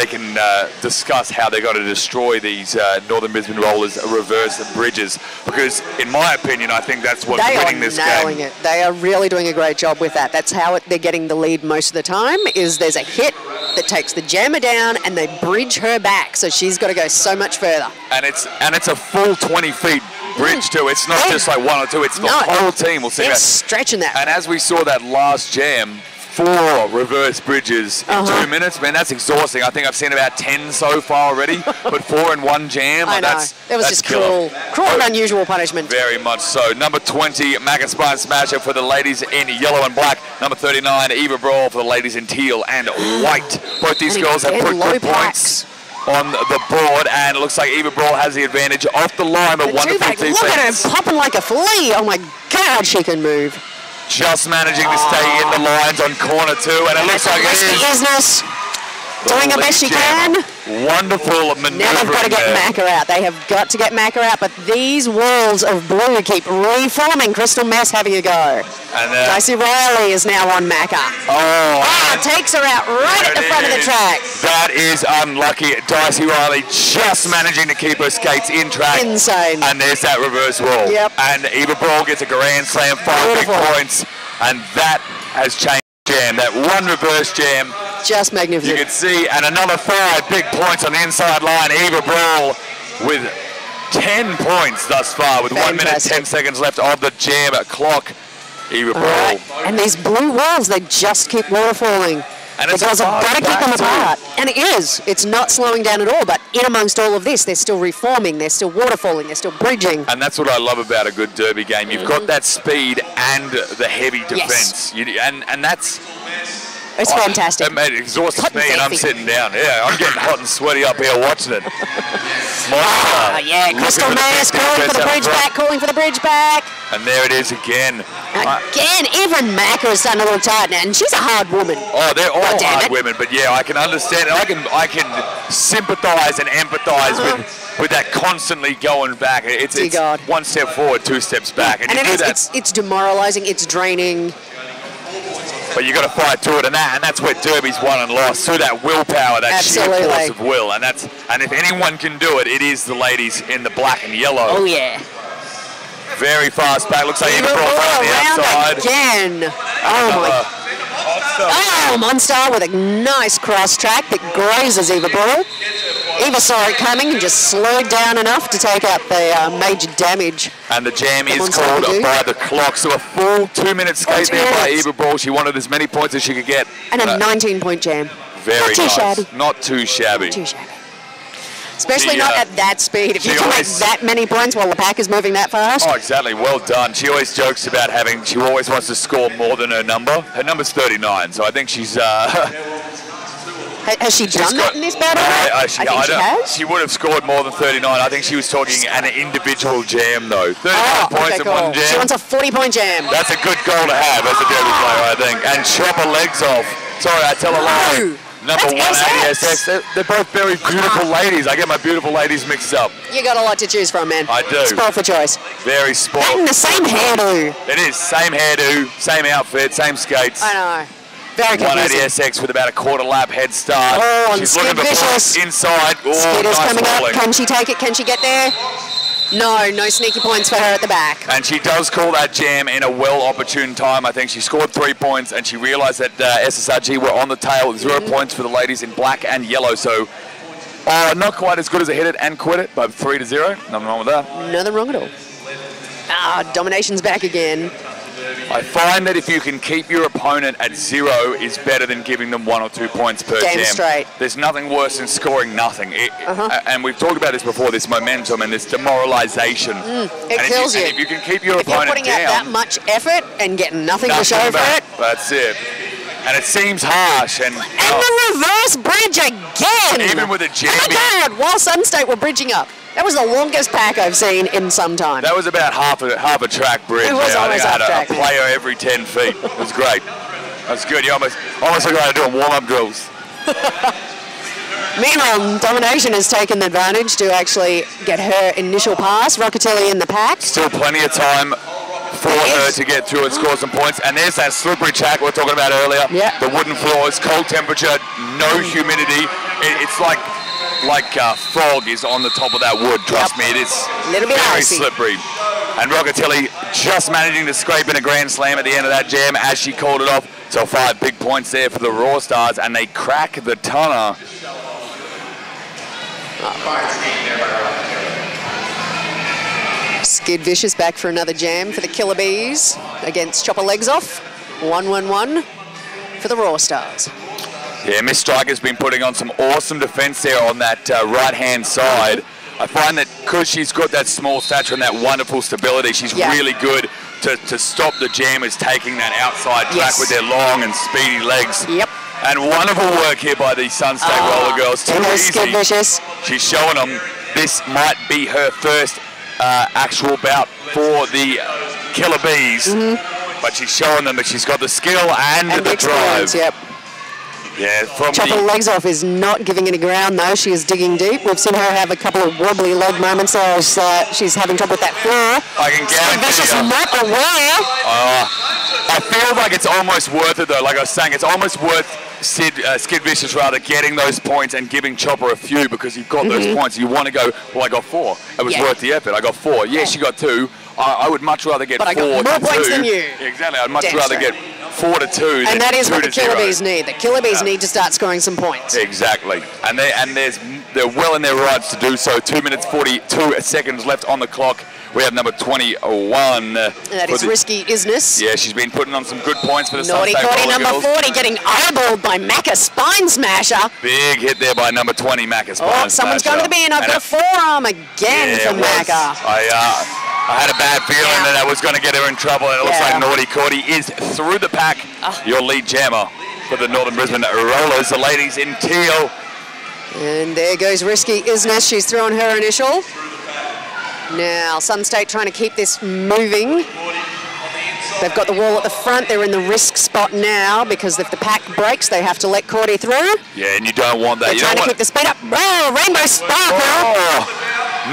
can discuss how they're going to destroy these Northern Brisbane Rollers reverse bridges, because in my opinion I think that's what's winning this game. They are nailing it. They are really doing a great job with that. That's how they're getting the lead most of the time, is there's a hit that takes the jammer down and they bridge her back, so she's got to go so much further. And it's a full 20 feet bridge too. It's not just like 1 or 2, it's the whole team will see that. Stretching that. And as we saw that last jam, 4 reverse bridges in 2 minutes. Man, that's exhausting. I think I've seen about 10 so far already, but 4 in 1 jam. I know. It was just cruel and unusual punishment. Very much so. Number 20, Macca Spine Smasher for the ladies in yellow and black. Number 39, Eva Brawl for the ladies in teal and white. Both these girls have put good points on the board, and it looks like Eva Brawl has the advantage off the line, but wonderful defense. Look at her popping like a flea. Oh my God, she can move. Just managing to stay in the lines on corner 2, and it looks like it is. Business. Doing the best she can. Wonderful maneuver. Now they've got to get Macca out. They have got to get Macca out, but these walls of blue keep reforming. Crystal Mess having a go. And Dicey Riley is now on Macca. Takes her out right at the front of the track. That is unlucky. Dicey Riley just managing to keep her skates in track. Insane. And there's that reverse wall. Yep. And Eva Brawl gets a grand slam, 5 big points, and that has changed the jam. That one reverse jam. Just magnificent. You can see, and another 5 big points on the inside line. Eva Brawl with 10 points thus far, with 1 minute 10 seconds left of the jam clock. Eva Brawl. And these blue walls, they just keep waterfalling. And the girls have got to keep them apart. And it is. It's not slowing down at all, but in amongst all of this, they're still reforming, they're still waterfalling, they're still bridging. And that's what I love about a good derby game. You've got that speed and the heavy defence. And that's... It's fantastic. It exhausts me, and I'm sitting down. Yeah, I'm getting hot and sweaty up here watching it. Crystal Mass calling for the bridge back, calling for the bridge back. And there it is again. Even Macca has done a little tired now, and she's a hard woman. Oh, they're all hard women, but yeah, I can understand it. I can sympathise and empathise with that constantly going back. It's 1 step forward, 2 steps back. And it's demoralising, it's draining. But you've got to fight through it, and that's where Derby's won and lost, through that willpower, that sheer force of will. And if anyone can do it, it is the ladies in the black and yellow. Oh, yeah. Very fast back. Looks like Eva Brawl on the outside. Again. Monstar with a nice cross track that grazes Eva Brawl. Eva saw it coming and just slowed down enough to take out the major damage. And the jam is called by the clock. So a full 2 minute skate there by Eva Brawl. She wanted as many points as she could get. And a 19-point jam. Very nice. Not too shabby. Not too shabby. Especially not at that speed. If you can make that many points while the pack is moving that fast. Oh, exactly. Well done. She always jokes about she always wants to score more than her number. Her number's 39, so I think she's... Has she done that in this battle? I think she has. She would have scored more than 39. I think she was talking an individual jam, though. 39 points in one jam. She wants a 40-point jam. That's a good goal to have as a derby player, I think. And chop her legs off. Sorry, I tell a lie. Number one, That's ASX. They're both very beautiful ladies. I get my beautiful ladies mixed up. You got a lot to choose from, man. I do. Spoiled for choice. Very spoiled. And the same hairdo. It is. Same hairdo, same outfit, same skates. I know. Very confusing. 180 SX with about a quarter lap head start. Oh, and she's looking for Vicious. points inside. Oh, Skid is nice coming rolling. up. Can she take it? Can she get there? No sneaky points for her at the back. And she does call that jam in a well-opportune time. I think she scored 3 points, and she realised that SSRG were on the tail. 0 points for the ladies in black and yellow. So not quite as good as a hit it and quit it, but 3-0. Nothing wrong with that. Nothing wrong at all. Domination's back again. I find that if you can keep your opponent at 0 is better than giving them 1 or 2 points per Damn jam. straight. There's nothing worse than scoring nothing. And we've talked about this before, this momentum and this demoralization. It kills you. And if you can keep your If you're opponent putting out down, that much effort and getting nothing to show nothing for back. it. That's it. And it seems harsh. And the reverse bridge again. even with a jam, Oh my God, while Sun State were bridging up. That was the longest pack I've seen in some time. that was about half a track bridge. It was there. I almost think I had half track, a player every 10 feet. It was great. That's good. You almost look like doing warm-up drills. Meanwhile, Domination has taken advantage to actually get her initial pass. Rockatelli in the pack. Still plenty of time for her to get through and score some points. And there's that slippery track we were talking about earlier. Yeah. The wooden floors, cold temperature, no humidity. It's like fog is on the top of that wood. Trust me, it is Little bit very icy. slippery. And Rockatelli just managing to scrape in a grand slam at the end of that jam as she called it off. So 5 big points there for the Raw Stars, and they crack the tonner. Skid Vicious back for another jam for the Killer Bees against Chopper Legs Off. 1-1-1 for the Raw Stars. Yeah, Miss Striker's been putting on some awesome defense there on that right-hand side. I find that because she's got that small stature and that wonderful stability, she's really good to stop the jammers taking that outside track with their long and speedy legs. Yep. And wonderful work here by the Sun State Roller Girls. Too easy. Skid Vicious. She's showing them this might be her first actual bout for the Killer Bees. But she's showing them that she's got the skill and the drive. Yep. Yeah, from Chopper Legs Off is not giving any ground though. She is digging deep. We've seen her have a couple of wobbly leg moments as she's having trouble with that floor. I can guarantee Vicious not aware. I feel like it's almost worth it though. Like I was saying, it's almost worth Skid Vicious rather getting those points and giving Chopper a few, because you've got those points. You want to go, well, I got 4. It was worth the effort. I got 4. Yes, you got 2. I would much rather get 4 I got more points than you. Exactly. I'd much rather get 4 to 2 And that is what the Killer 0. Bees need. The Killer Bees need to start scoring some points. Exactly. And they're well in their rights to do so. 2 minutes 42 seconds left on the clock. We have number 21. That is Risky Isness. Yeah, she's been putting on some good points for the Naughty Sun State Naughty Roller number Girls. 40 getting eyeballed by Macca Spine Smasher. Big hit there by number 20, Macca Spine Someone's Smasher. going to the bin. I've got a forearm again for Macca. I had a bad feeling that I was going to get her in trouble, and it looks like Naughty Cordy is through the pack. Your lead jammer for the Northern Brisbane Rollers, the ladies in teal. And there goes Risky Isness. She's thrown her initial. Now, Sun State trying to keep this moving. They've got the wall at the front. They're in the risk spot now, because if the pack breaks, they have to let Cordy through. Yeah, and you don't want that. They're trying to keep the speed up. Oh, Rainbow Sparkle.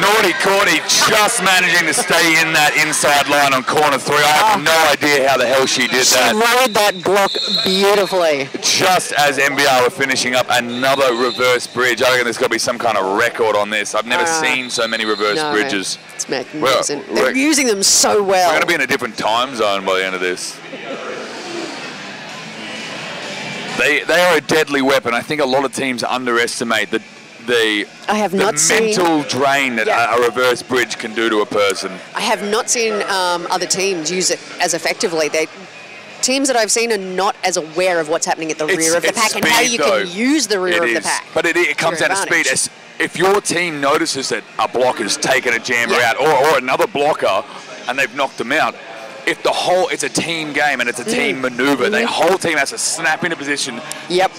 Naughty Cordy just managing to stay in that inside line on corner 3. I have no idea how the hell she did that. She rode that block beautifully. Just as NBR were finishing up another reverse bridge. I reckon there's got to be some kind of record on this. I've never seen so many reverse bridges. It's magnificent. They're using them so well. We're going to be in a different time zone by the end of this. They are a deadly weapon. I think a lot of teams underestimate the mental drain that a reverse bridge can do to a person. I have not seen other teams use it as effectively. Teams that I've seen are not as aware of what's happening at the rear of the pack and how you can use the rear of the pack. But it comes down to speed. If your team notices that a blocker's taken a jammer out or another blocker and they've knocked them out, it's a team game and it's a team maneuver. The whole team has to snap into position,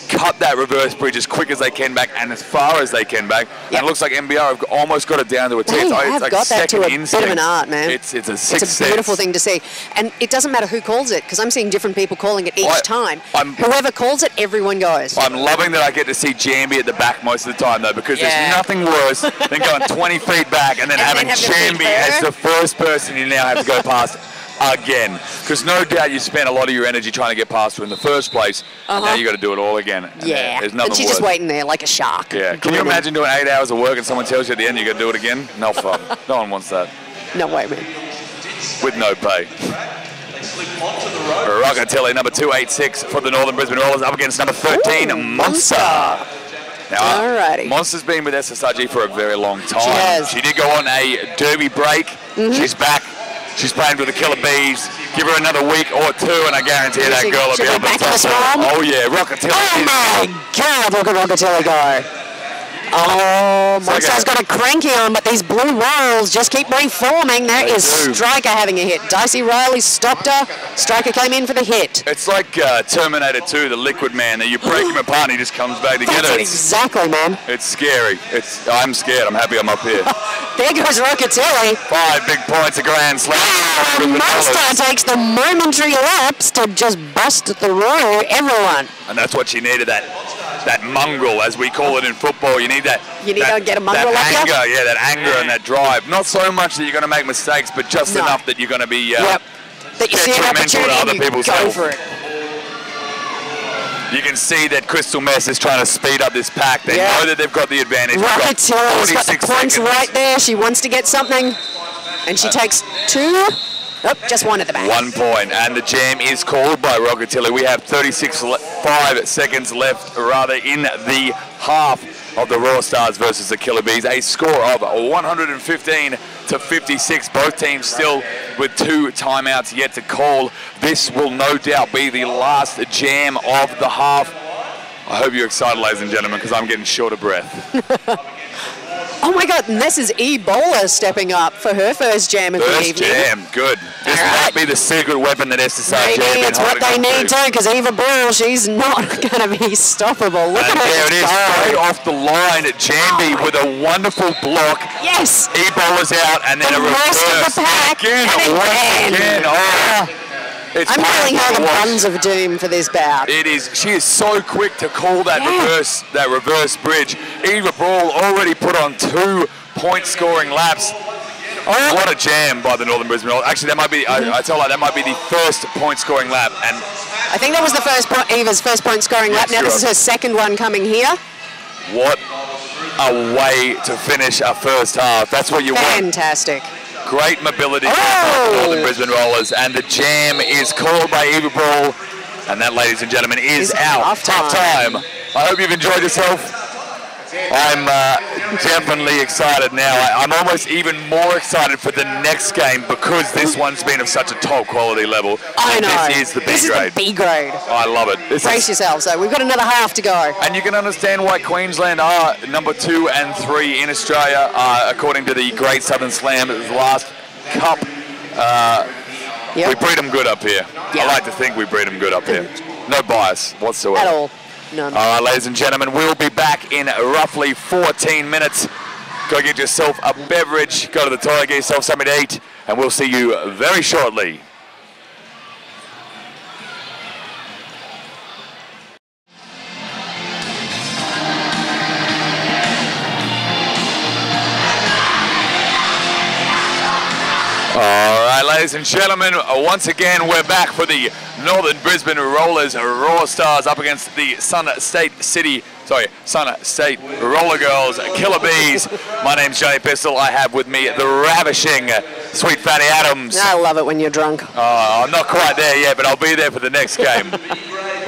cut that reverse bridge as quick as they can back and as far as they can back. And it looks like NBR have almost got it down to a T. They It's have like got that to a instinct. bit of an art, man. It's a sixth It's a beautiful thing to see. And it doesn't matter who calls it, because I'm seeing different people calling it each time. Whoever calls it, everyone goes. I'm loving that I get to see Jambi at the back most of the time, though, because there's nothing worse than going 20 feet back and then having Jambi as the first person you now have to go past again. Because no doubt you spent a lot of your energy trying to get past her in the first place, and now you got to do it all again. And there's nothing and she's just waiting there like a shark. Yeah. Can you imagine doing 8 hours of work and someone tells you at the end you got to do it again? No fun. No one wants that. No way, man. With no pay. Rockatelli, number 286 for the Northern Brisbane Rollers, up against number 13, Monster. Now, Monster's been with SSRG for a very long time. She has. She did go on a derby break. She's back. She's playing with the Killer Bees. Give her another week or two, and I guarantee that girl will be able to top her. Oh, yeah, Rockatelli. Oh, my God, look at Rockatelli go. Oh, Monster's got a cranky on, but these blue rolls just keep reforming. There is Striker having a hit. Dicey Riley stopped her. Striker came in for the hit. It's like Terminator 2, the Liquid Man. You break him apart and he just comes back together. That's it exactly, man. It's scary. I'm scared. I'm happy I'm up here. There goes Rockatelli. 5 big points, a grand slam. Monster takes the momentary lapse to just bust through everyone. And that's what she needed, that mongrel, as we call it in football. You need that. You need to get a mongrel like that. That anger and that drive. Not so much that you're going to make mistakes, but just enough that you're going to be that you see an opportunity other and people's go for it. You can see that Crystal Mess is trying to speed up this pack. They know that they've got the advantage. Rockatelli's got the points right there. She wants to get something, and she takes 2. Oh, just 1 at the back. 1 point, and the jam is called by Rockatelli. We have 5 seconds left, in the half of the Raw Stars versus the Killer Bees. A score of 115 to 56. Both teams still with 2 timeouts yet to call. This will no doubt be the last jam of the half. I hope you're excited, ladies and gentlemen, because I'm getting short of breath. Oh my God, and this is Ebola stepping up for her first jam of the evening. First jam, good. This might be the secret weapon that SSRG Maybe it's what they need too, because Eva Brule, she's not going to be stoppable. Look at her. There it is, straight off the line. Jambi with a wonderful block. Yes. Ebola's out, and then a reverse. Of the pack. Again. I'm calling her the buns of doom for this bout. It is. She is so quick to call that reverse bridge. Eva Brule already put on 2 point-scoring laps. What a jam by the Northern Brisbane Rollers. Actually, that might be. I tell her that might be the first point-scoring lap. And I think that was the Eva's first point-scoring lap. Now this is her second one coming here. What a way to finish a first half. That's what you want. Fantastic. Great mobility by the Northern Brisbane Rollers, and the jam is called by Eva Brule, and that, ladies and gentlemen, is our tough time. I hope you've enjoyed yourself. I'm definitely excited now. I'm almost even more excited for the next game because this one's been of such a top quality level. I know. This is the B grade. This is the B grade. I love it. Brace yourselves, though. We've got another half to go. And you can understand why Queensland are number 2 and 3 in Australia, according to the Great Southern Slam last cup. We breed them good up here. I like to think we breed them good up here. No bias whatsoever. At all. None. All right, ladies and gentlemen, we'll be back in roughly 14 minutes. Go get yourself a beverage, go to the toilet, get yourself something to eat, and we'll see you very shortly. All right, ladies and gentlemen, once again, we're back for the Northern Brisbane Rollers Raw Stars up against the Sun State Roller Girls Killer Bees. My name's Johnny Pistol. I have with me the ravishing Sweet Fanny Adams. I love it when you're drunk. I'm not quite there yet, but I'll be there for the next game.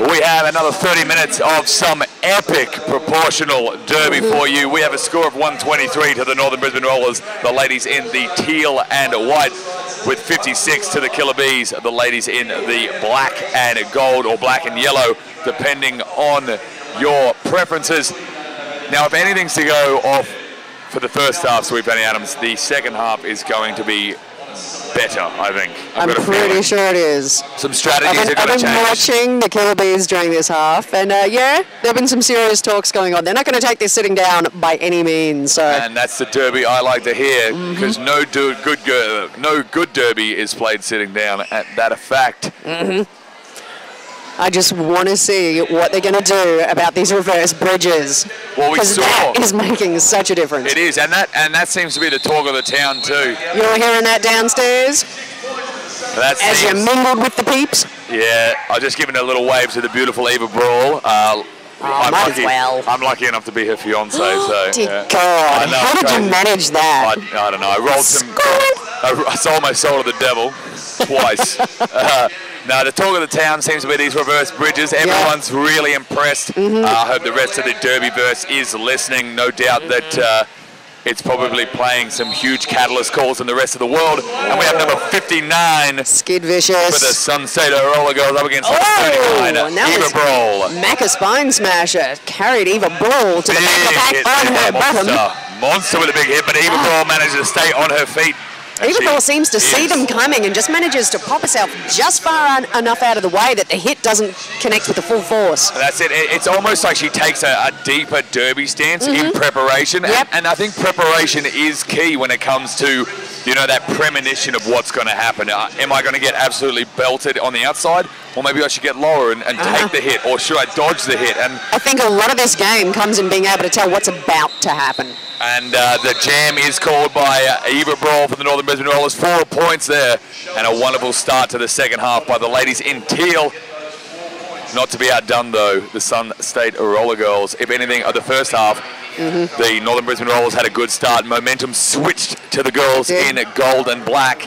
We have another 30 minutes of some epic proportional derby for you. We have a score of 123 to the Northern Brisbane Rollers, the ladies in the teal and white, with 56 to the Killer Bees, the ladies in the black and gold or black and yellow, depending on your preferences. Now, if anything's to go off for the first half, Sweet Fanny Adams, the second half is going to be better, I think. I'm pretty sure it is. Some strategies are going to change. I've been watching the Killer Bees during this half, and yeah, there have been some serious talks going on. They're not going to take this sitting down by any means. So. And that's the derby I like to hear, because no good derby is played sitting down. That a fact. I just want to see what they're going to do about these reverse bridges. Well, we saw that is making such a difference. It is, and that seems to be the talk of the town too. You're hearing that downstairs? As you mingled with the peeps? Yeah, I was just giving a little wave to the beautiful Eva Brawl. I'm lucky enough to be her fiance. So, dear God, how did you manage that? I don't know. I rolled some. I sold my soul to the devil twice. Now, the talk of the town seems to be these reverse bridges. Everyone's really impressed. I hope the rest of the Derbyverse is listening. No doubt that it's probably playing some huge catalyst calls in the rest of the world. And we have number 59. Skid Vicious. For the Sun State Roller Girls up against 39. Eva Brawl. Macca Spine Smasher carried Eva Brawl to the back on her bottom. Monster with a big hit, but Eva Brawl managed to stay on her feet. Eva Brawl seems to see them coming and just manages to pop herself just far enough out of the way that the hit doesn't connect with the full force. That's it. It's almost like she takes a deeper derby stance in preparation. And I think preparation is key when it comes to, you know, that premonition of what's going to happen. Am I going to get absolutely belted on the outside? Or maybe I should get lower and take the hit? Or should I dodge the hit? And I think a lot of this game comes in being able to tell what's about to happen. And the jam is called by Eva Brawl for the Northern Brisbane Rollers. 4 points there. And a wonderful start to the second half by the ladies in teal. Not to be outdone, though, the Sun State Roller Girls. If anything, of the first half, the Northern Brisbane Rollers had a good start. Momentum switched to the girls in gold and black.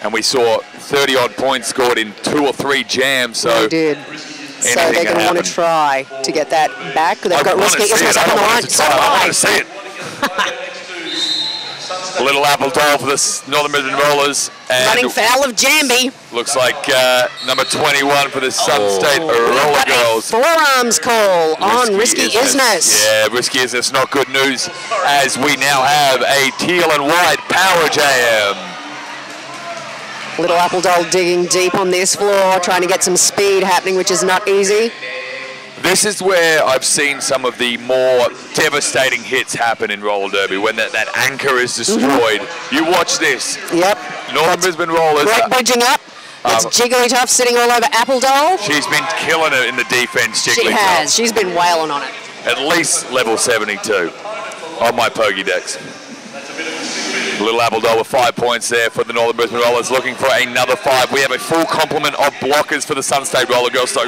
And we saw 30-odd points scored in 2 or 3 jams. So they did. So they're going to want to try to get that back. They've got Risky Isness up on the line. I want to see it. Little apple doll for the Northern Brisbane Rollers. And running foul of Jambi. Looks like number 21 for the Sun State Roller Girls. Forearms call on Risky Isness. Yeah, Risky Isness, not good news, as we now have a teal and white power jam. Little Apple Doll digging deep on this floor, trying to get some speed happening, which is not easy. This is where I've seen some of the more devastating hits happen in roller derby, when that anchor is destroyed. You watch this. Yep. Northern Brisbane Rollers. Great bridging up. It's Jigglytuff sitting all over Apple Doll. She's been killing it in the defense, Jigglytuff. She has. She's been wailing on it. At least level 72 on my Pokédex. Little Apple Doll with 5 points there for the Northern Brisbane Rollers, looking for another 5. We have a full complement of blockers for the Sun State Roller Girls, so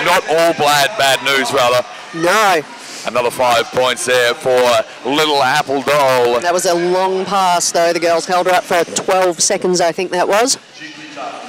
not all bad news, rather. No. Another 5 points there for Little Apple Doll. That was a long pass, though. The girls held her up for 12 seconds, I think that was.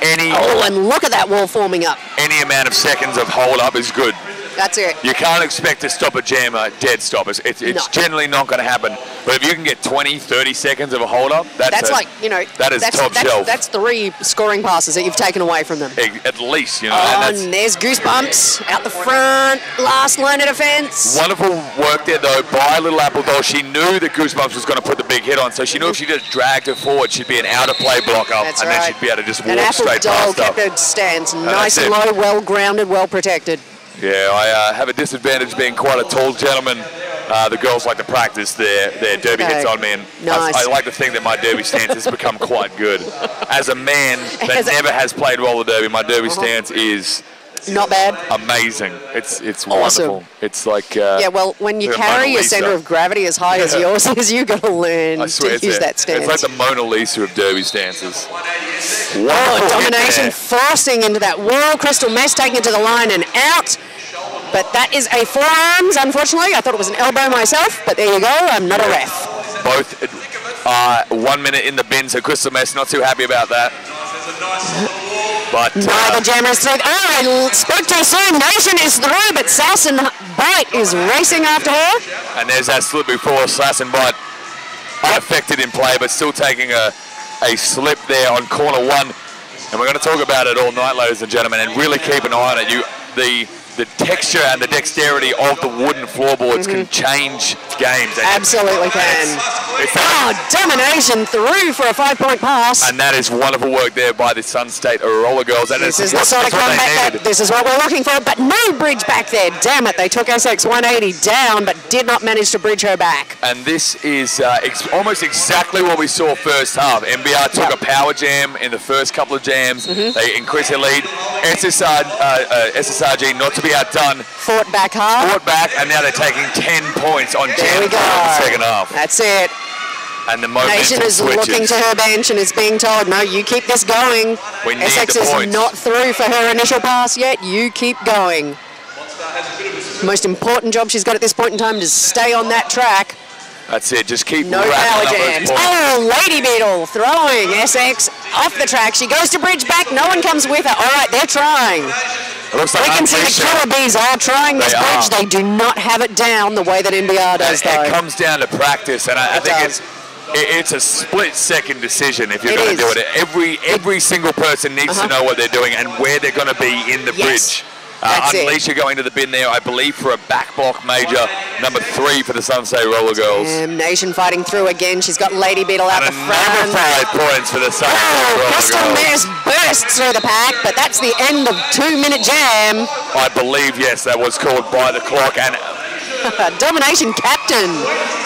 And look at that wall forming up. Any amount of seconds of hold up is good. That's it. You can't expect to stop a jammer dead stop. It's generally not going to happen. But if you can get 20, 30 seconds of a hold-up, that's like, you know, that is top shelf. That's 3 scoring passes that you've taken away from them. At least, you know. And there's Goosebumps out the front, last line of defence. Wonderful work there, though, by Little Apple Doll. She knew that Goosebumps was going to put the big hit on, so she knew if she just dragged her forward, she'd be an out-of-play blocker, then she'd be able to just walk straight past her. And Apple Doll kept her stance nice and low, well-grounded, well-protected. Yeah, I have a disadvantage being quite a tall gentleman. The girls like to practice their derby hits on me, and I like to think that my derby stance has become quite good. As a man that never has played roller derby, my derby stance is not bad. Amazing. It's wonderful. It's like yeah. Well, when you carry your center of gravity as high as yours is, you got to learn to use that stance. It's like the Mona Lisa of derby stances. Domination forcing into that wall. Crystal Mess taking it to the line and out. But that is a forearms, unfortunately. I thought it was an elbow myself, but there you go. I'm not a ref. Both 1 minute in the bin, so Crystal Mess not too happy about that. But neither jammer is through. I spoke too soon. Nation is through, but Sass and Bite is racing after her. And there's that slip before Sass and Bite, unaffected in play, but still taking a slip there on corner 1. And we're going to talk about it all night, ladies and gentlemen, and really keep an eye on it. The texture and the dexterity of the wooden floorboards can change games. And absolutely can. Domination through for a 5-point pass. And that is wonderful work there by the Sun State Roller Girls. And this is the sort of comeback this is what we're looking for, but no bridge back there. Damn it, they took SX 180 down, but did not manage to bridge her back. And this is almost exactly what we saw first half. NBR took a power jam in the first couple of jams. They increased their lead. SSRG, not to be outdone, fought back hard. Fought back, and now they're taking 10 points on jam in the second half. That's it. And the momentum Nation is switches. looking to her bench and is being told, no, you keep this going. We need SX the is points. not through for her initial pass yet. You keep going. Most important job she's got at this point in time is stay on that track. That's it. Just keep no power jams. Oh, Lady Beetle throwing SX off the track. She goes to bridge back. No one comes with her. All right, they're trying. It looks like we can see the Killer Bees are trying this bridge. They do not have it down the way that NBR does, though. It comes down to practice, and I think it's a split-second decision if you're going to do it. Every single person needs to know what they're doing and where they're going to be in the bridge. Unleasher going to the bin there, I believe, for a back block major, number 3 for the Sun State Roller Girls. Nation fighting through again. She's got Lady Beetle out the front. 5 points for the Sun State Roller Crystal Girls. Mares bursts through the pack, but that's the end of 2-minute jam. I believe, yes, that was called by the clock. And domination captain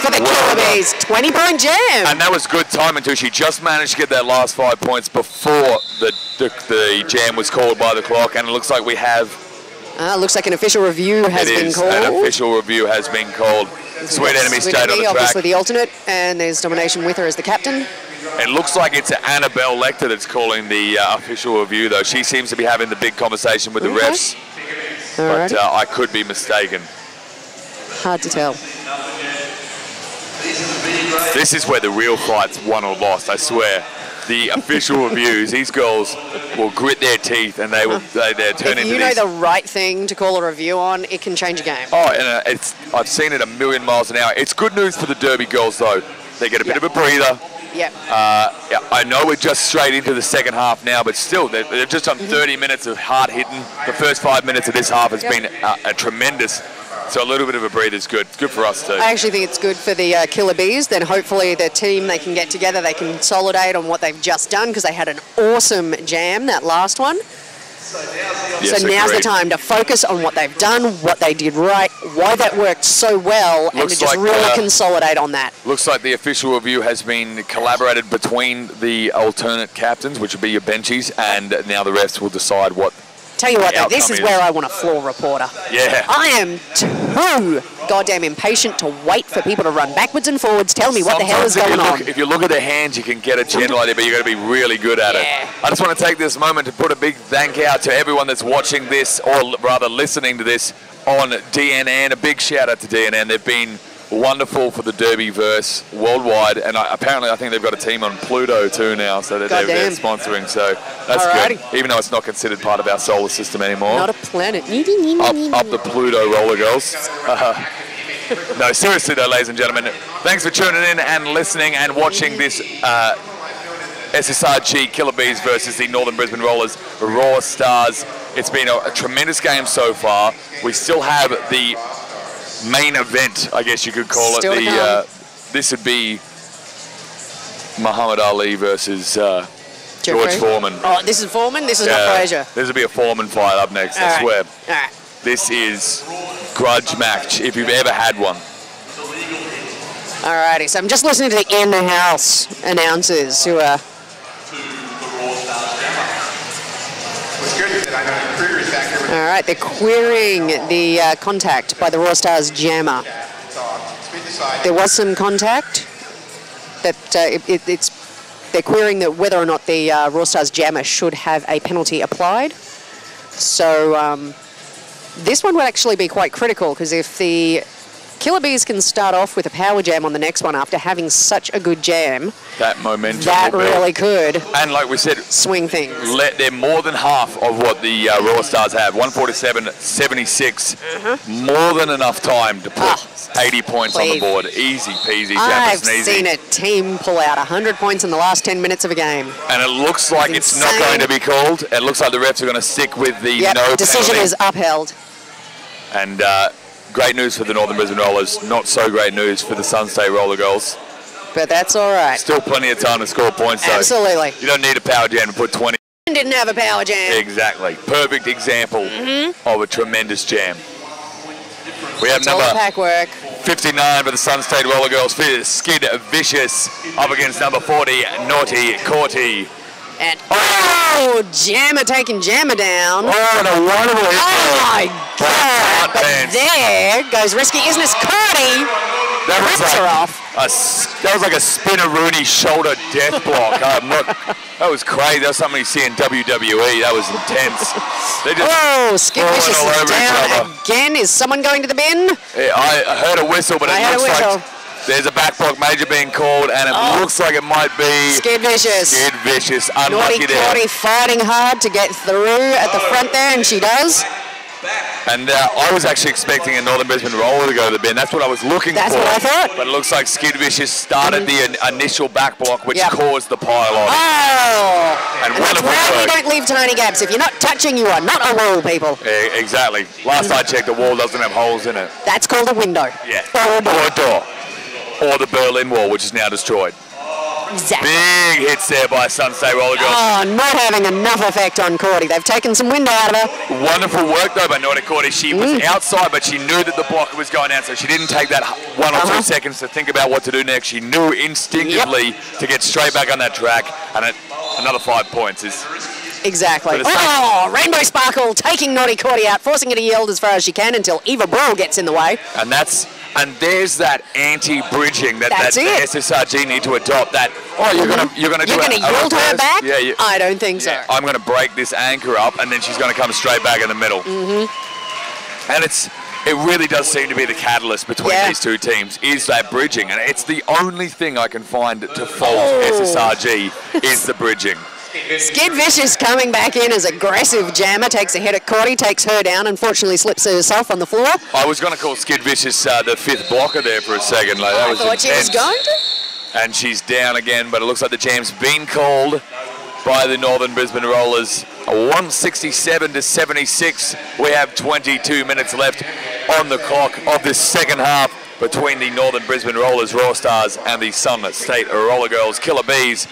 for the Killer Bees. 20-point jam. And that was good time until she just managed to get that last 5 points before the jam was called by the clock. And it looks like we have... looks like an official review has been called. An official review has been called. Sweet Enemy stayed on the track. Obviously the alternate, and there's domination with her as the captain. It looks like it's Annabelle Lecter that's calling the official review, though. She seems to be having the big conversation with the refs. But I could be mistaken. Hard to tell. This is where the real fight's won or lost, I swear. The official reviews, these girls will grit their teeth and they're turning into If you know the right thing to call a review on, it can change a game. Oh, and I've seen it a million miles an hour. It's good news for the Derby girls, though. They get a bit of a breather. I know we're just straight into the second half now, but still, they've just done 30 minutes of hard hitting. The first 5 minutes of this half has been a tremendous. So a little bit of a breather is good. It's good for us too. I actually think it's good for the Killer Bees. Then hopefully the team, they can get together, they can consolidate on what they've just done because they had an awesome jam, that last one. Yes, so now's the time to focus on what they've done, what they did right, why that worked so well, and to just really consolidate on that. Looks like the official review has been collaborated between the alternate captains, which would be your benchies, and now the refs will decide what. Tell you what, though, this is where I want a floor reporter. Yeah. I am too goddamn impatient to wait for people to run backwards and forwards. Tell me what the hell is going on. If you look at their hands, you can get a general idea, but you've got to be really good at it. I just want to take this moment to put a big thank you out to everyone that's watching this, or rather listening to this on DNN. A big shout out to DNN. They've been wonderful for the Derbyverse worldwide, and apparently I think they've got a team on Pluto too now, so they're sponsoring, so that's good, even though it's not considered part of our solar system anymore. Not a planet. Up the Pluto Roller Girls. No, seriously though, ladies and gentlemen, thanks for tuning in and listening and watching this SSRG Killer Bees versus the Northern Brisbane Rollers Raw Stars. It's been a tremendous game so far. We still have the main event, I guess you could call it. This would be Muhammad Ali versus George Foreman. Oh, this is Foreman? This is not Frazier. This would be a Foreman fight up next, I swear. This is grudge match, if you've ever had one. Alrighty, so I'm just listening to the in-house announcers who are... Alright, they're querying the contact by the Raw Stars jammer. There was some contact. That they're querying that whether or not the Raw Stars jammer should have a penalty applied. So this one would actually be quite critical, because if the Killer Bees can start off with a power jam on the next one after having such a good jam, that momentum really could, and like we said, swing things. They're more than half of what the Raw Stars have. 147.76, more than enough time to put 80 points on the board. Easy peasy. I've seen a team pull out 100 points in the last 10 minutes of a game. And it looks like it's not going to be called. It looks like the refs are going to stick with the no decision penalty. is upheld. And Great news for the Northern Brisbane Rollers. Not so great news for the Sun State Roller Girls. But that's all right. Still plenty of time to score points, though. Absolutely. You don't need a power jam to put 20. Didn't have a power jam. Exactly. Perfect example of a tremendous jam. We have number pack work. 59 for the Sun State Roller Girls. Skid Vicious up against number 40, Naughty Courty. And Jammer taking Jammer down. Oh, and a wonderful hit. Oh my God! But there goes risky, isn't it? Courty rips her off. That was like a Spinner-Rooney shoulder death block. That was crazy. That was something you see in WWE. That was intense. They just Skid Vicious is down again. Is someone going to the bin? Yeah, I heard a whistle, but it looks like there's a back block major being called, and it looks like it might be Skid Vicious. Skid Vicious, unlucky there. Naughty Courty fighting hard to get through at the front there, and she does. And I was actually expecting a Northern Brisbane Roller to go to the bin. That's what I was looking for. That's what I thought. But it looks like Skid Vicious started the initial back block, which caused the pile-on. And that's why we don't leave tiny gaps. If you're not touching, you are not a wall, people. Yeah, exactly. Last I checked, the wall doesn't have holes in it. That's called a window. Yeah. Or a door. Or a door. Or the Berlin Wall, which is now destroyed. Exactly. Big hits there by Sun State Roller Girls. Not having enough effect on Courty. They've taken some wind out of her. Wonderful work, though, by Naughty Courty. She was outside, but she knew that the blocker was going down, so she didn't take that 1 or 2 seconds to think about what to do next. She knew instinctively to get straight back on that track, and another 5 points is... Exactly. Rainbow Sparkle taking Naughty Courty out, forcing her to yield as far as she can until Eva Brawl gets in the way. And there's that anti-bridging that the SSRG need to adopt. That you're gonna yield her back? Yeah, I don't think so. I'm gonna break this anchor up, and then she's gonna come straight back in the middle. And it really does seem to be the catalyst between these two teams is that bridging, and it's the only thing I can find to fault SSRG is the bridging. Skid Vicious coming back in as aggressive jammer, takes a hit at Courty, takes her down, unfortunately slips herself on the floor. I was going to call Skid Vicious the 5th blocker there for a second. That was thought intense. She was going to. And she's down again, but it looks like the jam's been called by the Northern Brisbane Rollers. 167 to 76. We have 22 minutes left on the clock of this second half between the Northern Brisbane Rollers Raw Stars and the Sun State Roller Girls Killer Bees.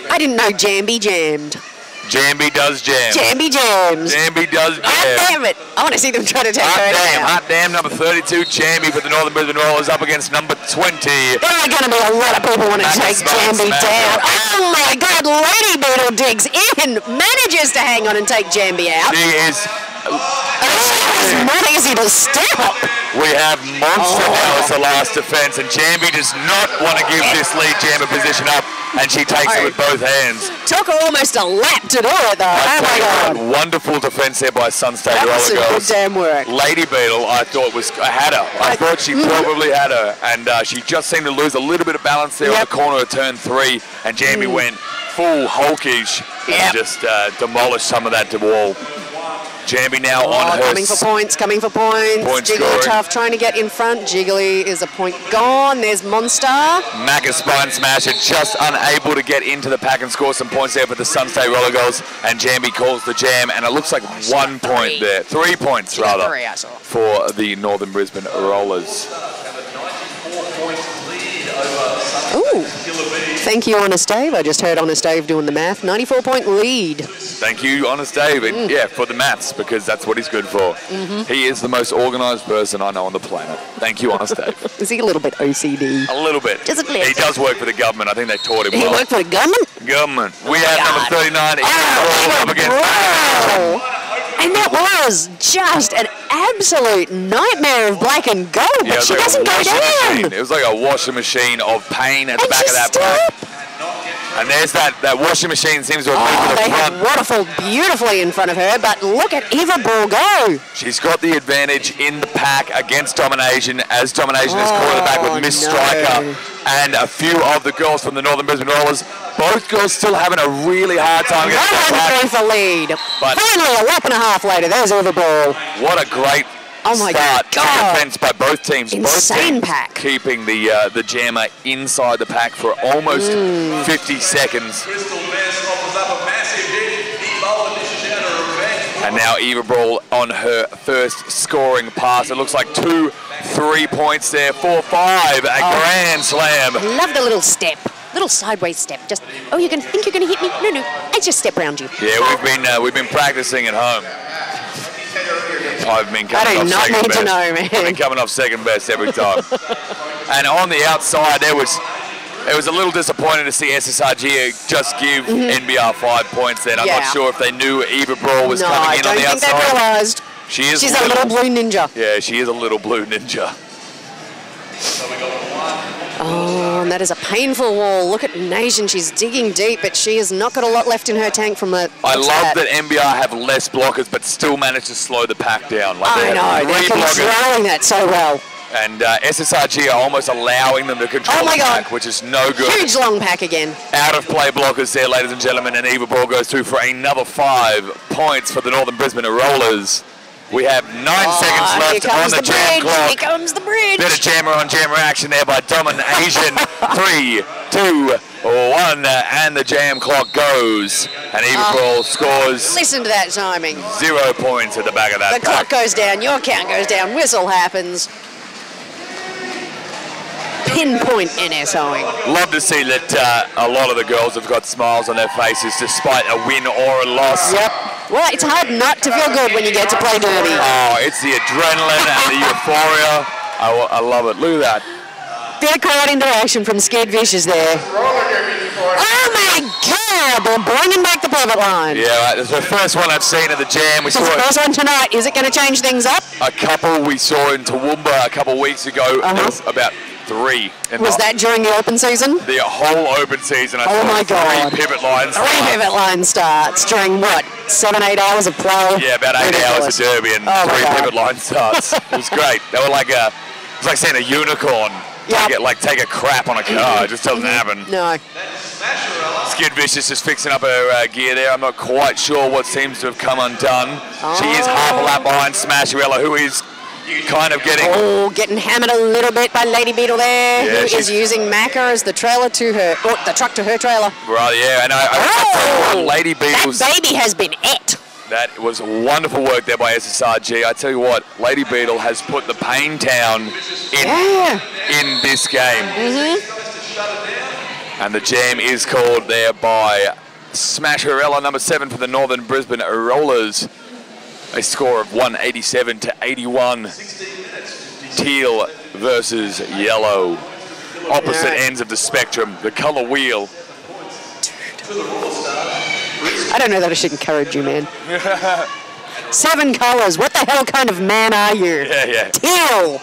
I didn't know Jamby jammed. Jamby does jam. Jamby jams. Jamby does jam. Hot damn it. I want to see them try to take her down. Hot damn, number 32, Jamby for the Northern Brisbane Rollers up against number 20. There are going to be a lot of people want to take Jamby down. Oh my God, Lady Beetle digs in, manages to hang on and take Jamby out. She is... It's not easy to stop. We have Monster now as the last defense, and Jamby does not want to give this lead jammer position up, and she takes it with both hands. Took her almost a lap to do it, though. Oh my God. Wonderful defense there by Sun State Roller Girls. That was good damn work. Lady Beetle, I thought had her. I thought she probably had her, and she just seemed to lose a little bit of balance there on the corner of turn 3, and Jamby went full hulkish and just demolished some of that wall. Jamby now on her... Coming for points. Jigglytuff trying to get in front. Jiggly is a point gone. There's Monster. Macca Spine Smasher just unable to get into the pack and score some points there for the Sun State Roller Girls. And Jamby calls the jam, and it looks like 1 point there. 3 points, rather, for the Northern Brisbane Rollers. Ooh. Thank you, Honest Dave. I just heard Honest Dave doing the math. 94-point lead. Thank you, Honest Dave. And for the maths, because that's what he's good for. He is the most organised person I know on the planet. Thank you, Honest Dave. Is he a little bit OCD? A little bit. Just a little. He does work for the government. I think they taught him well. He worked for the government? Government. We have number 39. Up against and that was just an absolute nightmare of black and gold, but she doesn't go down. It was like a washing machine of pain at the back of that pack. And there's that washing machine seems to have moved to the front. They have waterfalled beautifully in front of her, but look at Eva Ball go. She's got the advantage in the pack against Domination, as Domination is caught in the back with Miss Striker and a few of the girls from the Northern Brisbane Rollers. Both girls still having a really hard time against the pack. For lead. But finally, a lap and a half later, there's Eva Ball. What a great start to defense by both teams. Insane pack. Keeping the jammer inside the pack for almost 50 seconds. And now Eva Brawl on her first scoring pass. It looks like 2 3-points there. 4-5, a grand slam. Love the little step. Little sideways step. Just, oh, you think you're going to hit me? No, I just step around you. Yeah, we've been practicing at home. I've been coming off second best. I do not need to know, man. I've been coming off second best every time. And on the outside, it was a little disappointing to see SSRG just give NBR 5 points then. I'm not sure if they knew Eva Brawl was coming in on the outside. No, I don't think they realised. She's a little blue ninja. Yeah, she is a little blue ninja. Oh, and that is a painful wall. Look at Nation. She's digging deep, but she has not got a lot left in her tank from the I love that NBR have less blockers, but still manage to slow the pack down. Like I know. They're controlling that so well. And SSRG are almost allowing them to control the pack, which is no good. Huge long pack again. Out of play blockers there, ladies and gentlemen, and Eva Brawl goes through for another 5 points for the Northern Brisbane Rollers. We have 9 seconds left on the jam clock. Here comes the bridge. Bit of jammer on jammer action there by Domin Asian. 3, 2, 1, and the jam clock goes. And Eva Brawl scores. Listen to that timing. 0 points at the back of that. The clock goes down, your count goes down, whistle happens. Pinpoint NSOing. Love to see that a lot of the girls have got smiles on their faces despite a win or a loss. Yep. Well, it's hard not to feel good when you get to play dirty. Oh, it's the adrenaline and the euphoria. I love it. Look at that. Bit of crowd interaction from Scared Vicious there. Oh my God! They're bringing back the pivot line. Yeah, it's the first one I've seen at the jam. We saw the first one tonight. Is it going to change things up? A couple we saw in Toowoomba a couple weeks ago. There was about 3. Was that during the open season? The whole open season. Oh my God. 3 pivot lines. 3 pivot line starts during what? 7-8 hours of play? Yeah, about 8 hours of derby and 3 pivot line starts. It was great. They were like it was like seeing a unicorn. Take a crap on a car. It just doesn't happen. No. Skid Vicious is fixing up her gear there. I'm not quite sure what seems to have come undone. She is half a lap behind Smasherella, who is kind of getting... Oh, getting hammered a little bit by Lady Beetle there, who is using Macca as the trailer to her... Oh, the truck to her trailer. Right, yeah. And I Lady Beetle's... That baby has been et. That was wonderful work there by SSRG. I tell you what, Lady Beetle has put the pain down in this game. And the jam is called there by Smasherella, number 7 for the Northern Brisbane Rollers. A score of 187 to 81. Teal versus yellow. Opposite ends of the spectrum. The colour wheel. I don't know that I should encourage you, man. 7 colours. What the hell kind of man are you? Yeah. Teal.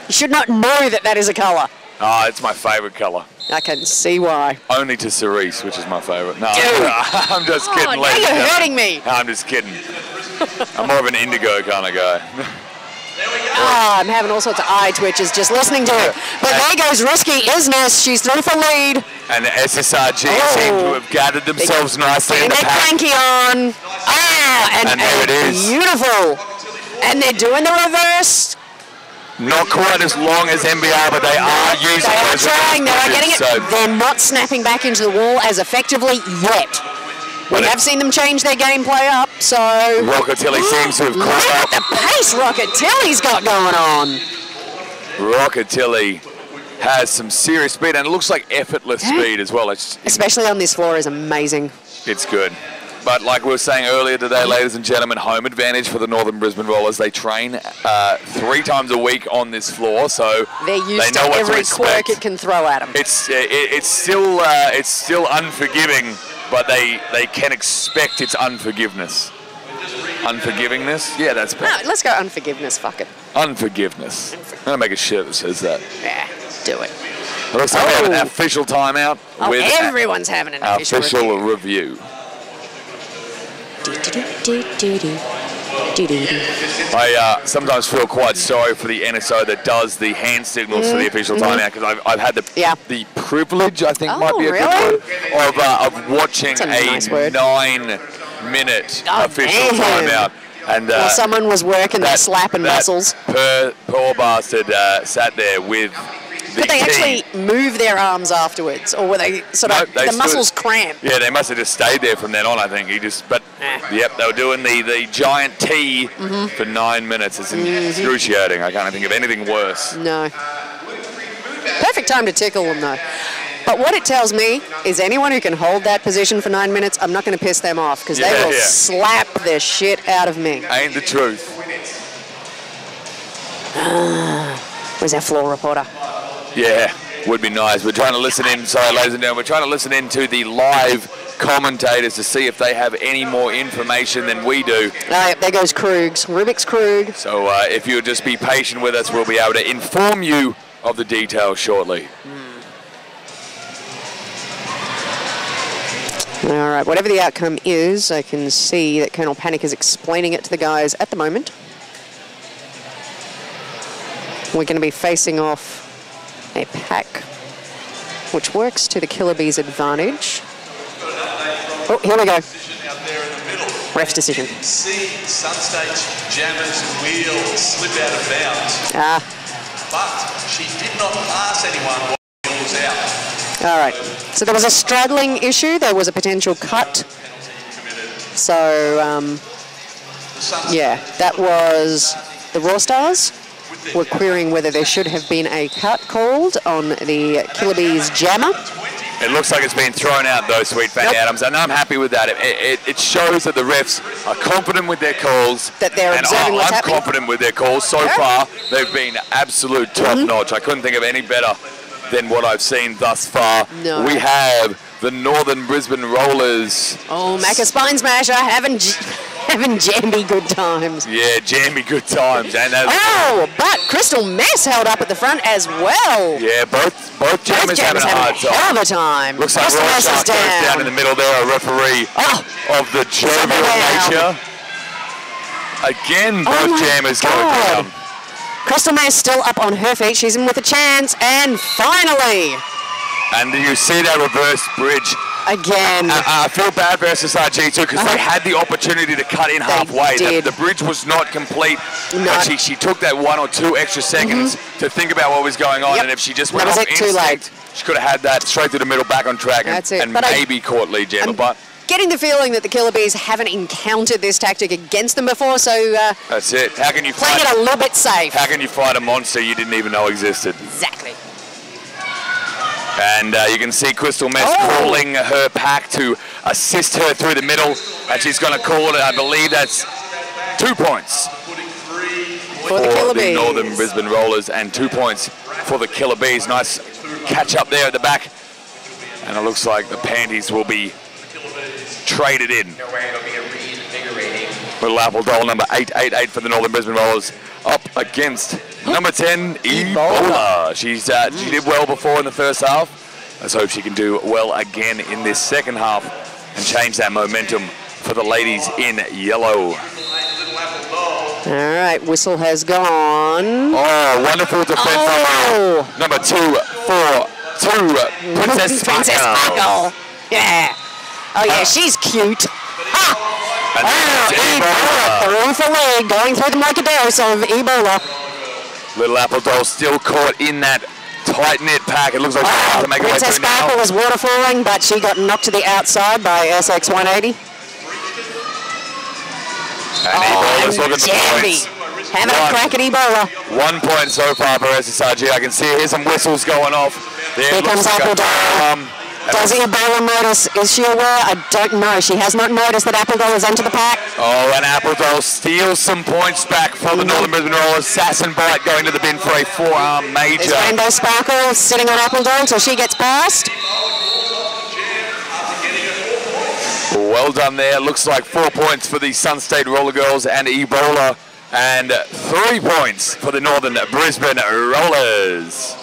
You should not know that that is a colour. Oh, it's my favourite colour. I can see why. Only to cerise, which is my favourite. No, I'm just kidding. Now you're hurting me. No, I'm just kidding. I'm more of an indigo kind of guy. I'm having all sorts of eye twitches just listening to it. But there goes Risky Isness. She's through for lead. And the SSRG seem to have gathered themselves nicely in the pack. Cranky on. And there it is. Beautiful. And they're doing the reverse. Not quite as long as NBR, but they are using it. They are trying. They are getting it. They're not snapping back into the wall as effectively yet. We have seen them change their gameplay up, so... Rockatelli seems to have caught up. Look at the pace Rockatelli's got going on. Rockatelli has some serious speed, and it looks like effortless speed as well. Especially on this floor is amazing. It's good. But like we were saying earlier today, ladies and gentlemen, home advantage for the Northern Brisbane Rollers. They train 3 times a week on this floor, so they're used to every quirk it can throw at them. It's still unforgiving, but they can expect its unforgiveness. Unforgivingness? Yeah, that's better. No, let's go unforgiveness. Fuck it. Unforgiveness. I'm gonna make a shirt that says that. Yeah, do it. It looks like we have an official timeout. With everyone's having an official review. I sometimes feel quite sorry for the NSO that does the hand signals for the official timeout, because I've had the privilege, I think might be a good word, of watching a nice 9-minute official timeout. And while someone was working their slapping muscles. Poor bastard sat there with Could they actually move their arms afterwards, or were they sort of the muscles cramped? Yeah, they must have just stayed there from then on. I think yep, they were doing the giant T for 9 minutes. It's excruciating. I can't think of anything worse. No. Perfect time to tickle them though. But what it tells me is anyone who can hold that position for 9 minutes, I'm not going to piss them off because they will slap the shit out of me. Ain't the truth. Where's our floor reporter? Yeah, would be nice. We're trying to listen in, sorry ladies and gentlemen, we're trying to listen in to the live commentators to see if they have any more information than we do. There goes Krug's, Rubik's Krug. So if you'll just be patient with us, we'll be able to inform you of the details shortly. All right, whatever the outcome is, I can see that Colonel Panic is explaining it to the guys at the moment. We're going to be facing off a pack, which works to the Killer Bees' advantage. Oh, here we go. Ref's decision. See Sunstage Jammer's wheel slip out of bounds. But she did not pass anyone while the wheel was out. All right. So there was a straddling issue. There was a potential cut. So, yeah, that was the Raw Stars. We're querying whether there should have been a cut called on the Killer Bees Jammer. It looks like it's been thrown out though, Sweet Fanny Adams, and I'm happy with that. It shows that the refs are confident with their calls. That they're observing what's happening. I'm confident with their calls. So far, they've been absolute top-notch. I couldn't think of any better than what I've seen thus far. No. We have the Northern Brisbane Rollers. Oh, Macca Spine Smasher having jammy good times. Yeah, jammy good times. And but Crystal Mess held up at the front as well. Yeah, both jammers having a hard time. Hell of a time. Looks like Rorschach goes down in the middle there, a referee of the jovial nature. Again, both jammers go down. Crystal Mess still up on her feet. She's in with a chance, and finally. And you see that reverse bridge. Again. I feel bad for SSRG too because they had the opportunity to cut in halfway. The bridge was not complete. But she took that 1 or 2 extra seconds to think about what was going on. And if she just went off instinct, she could have had that straight through the middle, back on track, and maybe caught Lee Jammer. But getting the feeling that the Killer Bees haven't encountered this tactic against them before, so that's it. How can you playing it a little bit safe? How can you fight a monster you didn't even know existed? Exactly. And you can see Crystal Mess calling her pack to assist her through the middle, and she's going to call it. I believe that's 2 points for the Northern Brisbane Rollers, and 2 points for the Killer Bees. Nice catch up there at the back, and it looks like the panties will be traded in. Little Apple Doll number 888 for the Northern Brisbane Rollers up against number 10, Ebola. She did well before in the first half. Let's hope she can do well again in this second half and change that momentum for the ladies in yellow. All right, whistle has gone. Oh, wonderful defense from number 242, Princess Sparkle. Yeah. Oh, yeah, she's cute. Ebola through for leg, going through them like a dose of Ebola. Little Apple Doll still caught in that tight-knit pack. It looks like she's about to make a way through now. Princess Sparkle was waterfalling, but she got knocked to the outside by SX 180. And Ebola's looking for points. Having a crack at Ebola. 1 point so far for SSRG. I can see here's some whistles going off. Here comes Apple Doll. Does Ebola notice? Is she aware? I don't know. She has not noticed that Apple Doll is into the pack. Oh, and Apple Doll steals some points back for the Northern Brisbane Rollers. Sass and Bite going to the bin for a forearm major. There's Rainbow Sparkle sitting on Apple Doll till she gets past. Well done there. Looks like 4 points for the Sun State Roller Girls and Ebola, and 3 points for the Northern Brisbane Rollers.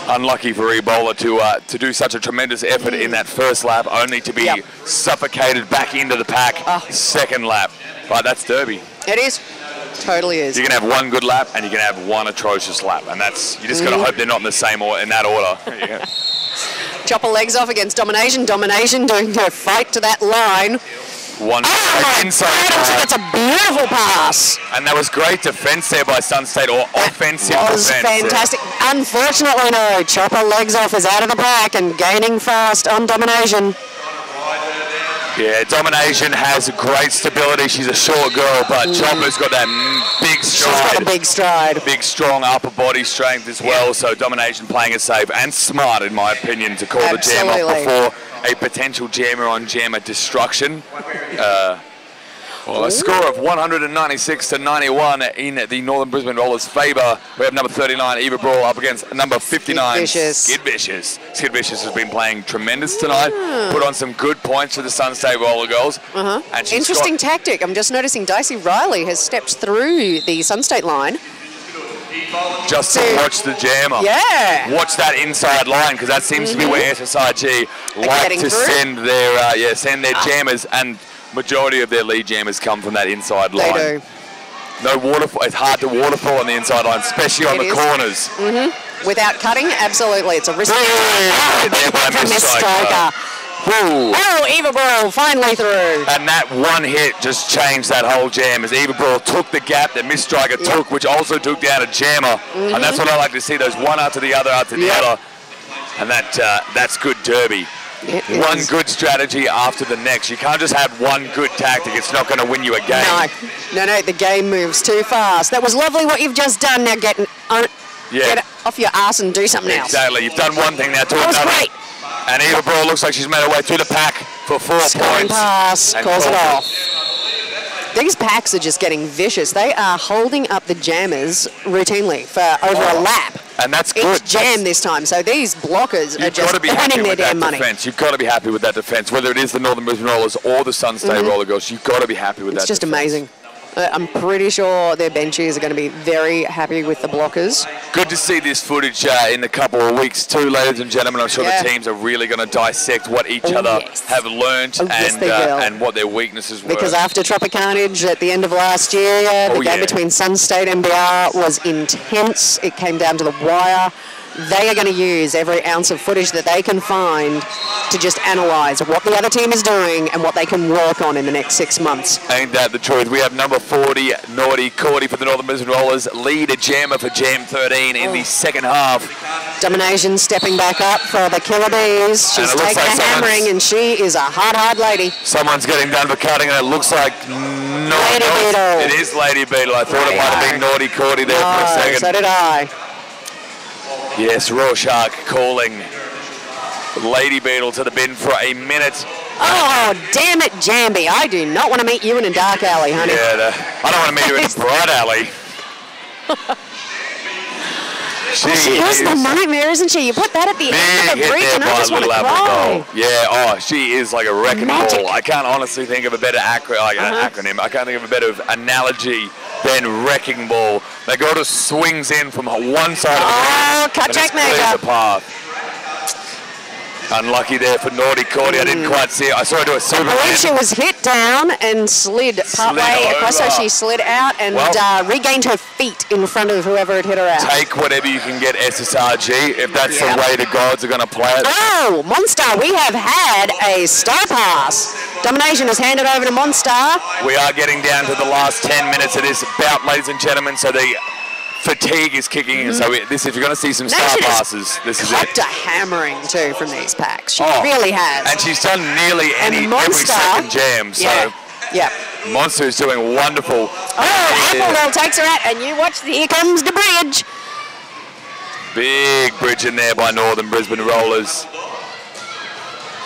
Unlucky for Ebola to do such a tremendous effort in that first lap, only to be suffocated back into the pack second lap. But that's Derby. It is. Totally is. You can have one good lap and you can have one atrocious lap, and that's you just got to hope they're not in the same or in that order. Chop her legs off against Domination. Domination doing her fight to that line. One inside. That's a beautiful pass. And that was great defense there by Sun State, or offensive Was defense. fantastic. Unfortunately, no. Chopper legs off, is out of the pack and gaining fast on Domination. Yeah, Domination has great stability. She's a short girl, but Chopper's got that big stride. She's got a big stride. Big, strong upper body strength as well. So Domination playing it safe and smart, in my opinion, to call the jam off before a potential jammer on jammer destruction. A score of 196 to 91 in the Northern Brisbane Rollers' favour. We have number 39, Eva Brawl, up against number 59, Skid Vicious. Skid Vicious has been playing tremendous tonight. Put on some good points for the Sun State Roller Girls. And interesting tactic. I'm just noticing Dicey Riley has stepped through the Sun State line. Just to watch the jammer. Yeah. Watch that inside line, because that seems to be where SSIG like to send their jammers, and majority of their lead jammers come from that inside line. They do. No waterfall. It's hard to waterfall on the inside line, especially on the corners. Without cutting, absolutely. It's a risk. Oh, Eva Brawl finally through. And that one hit just changed that whole jam, as Eva Brawl took the gap that Miss Striker took, which also took down a jammer. And that's what I like to see, those one after the other after the other. And that's good derby. One good strategy after the next. You can't just have one good tactic. It's not going to win you a game. No, the game moves too fast. That was lovely what you've just done. Now get off your ass and do something else. Exactly. You've done one thing, now do another. That was great. And Eva Brawl looks like she's made her way through the pack for 4 points. Pass, calls it off. These packs are just getting vicious. They are holding up the jammers routinely for over a lap. And that's good. Each jam this time. So these blockers are just earning their damn money. You've got to be happy with that defense, whether it is the Northern Brisbane Rollers or the Sun State Roller Girls. You've got to be happy with that. It's just amazing. I'm pretty sure their benchies are going to be very happy with the blockers. Good to see this footage in a couple of weeks too, ladies and gentlemen. I'm sure the teams are really going to dissect what each other have learned and what their weaknesses were. Because after Tropicarnage at the end of last year, the game between Sun State and NBR was intense. It came down to the wire. They are going to use every ounce of footage that they can find to just analyse what the other team is doing and what they can work on in the next 6 months. Ain't that the truth? We have number 40, Naughty Cordy for the Northern Brisbane Rollers, lead a jammer for Jam 13 in the second half. Domination stepping back up for the Killer Bees. She's taking a hammering, and she is a hard lady. Someone's getting done for cutting, and it looks like Lady Beetle. It is Lady Beetle. I thought it might have been Naughty Cordy there for a second. So did I. Yes, Rorschach calling Lady Beetle to the bin for a minute. Oh, damn it, Jambi. I do not want to meet you in a dark alley, honey. Yeah, I don't want to meet you in a bright alley. She is the nightmare, isn't she? You put that at the end of the breach and I just want to cry. Yeah, she is like a wrecking ball. I can't honestly think of a better acronym. I can't think of a better analogy than wrecking ball. That girl just swings in from one side of the ring. Cut major. The path. Unlucky there for Naughty Cordy. I didn't quite see it. I saw her do a Superman. I believe she was hit down and slid partway across, so she slid out and regained her feet in front of whoever had hit her out. Take whatever you can get, SSRG, if that's the way the gods are going to play it. Oh, Monster, we have had a star pass. Domination has handed over to Monster. We are getting down to the last 10 minutes of this bout, ladies and gentlemen, so the fatigue is kicking in. So if you're going to see some star passes, this is it. She's a hammering too from these packs. She really has. And she's done nearly every second jam. So Monster is doing wonderful. Applewell takes her out, and you watch. Here comes the bridge. Big bridge in there by Northern Brisbane Rollers.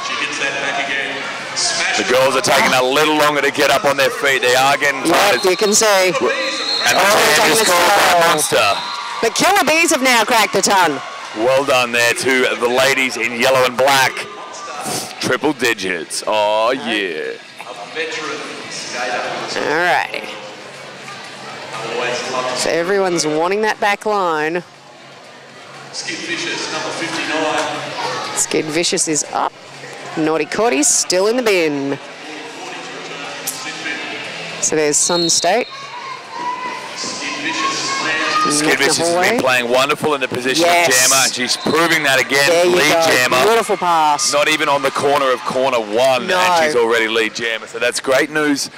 She gets that back again. The girls are taking a little longer to get up on their feet. They are getting tired. You can see. And the jam is called by Monster. The Killer Bees have now cracked the ton. Well done there to the ladies in yellow and black. Triple digits. Oh, yeah. All righty. So everyone's wanting that back line. Skid Vicious, number 59. Skid Vicious is up. Naughty Cordy's still in the bin. So there's Sun State. Skid Vicious has been playing wonderful in the position of jammer, and she's proving that again. There you lead go. jammer. Beautiful pass. Not even on the corner of corner one, and she's already lead jammer. So that's great news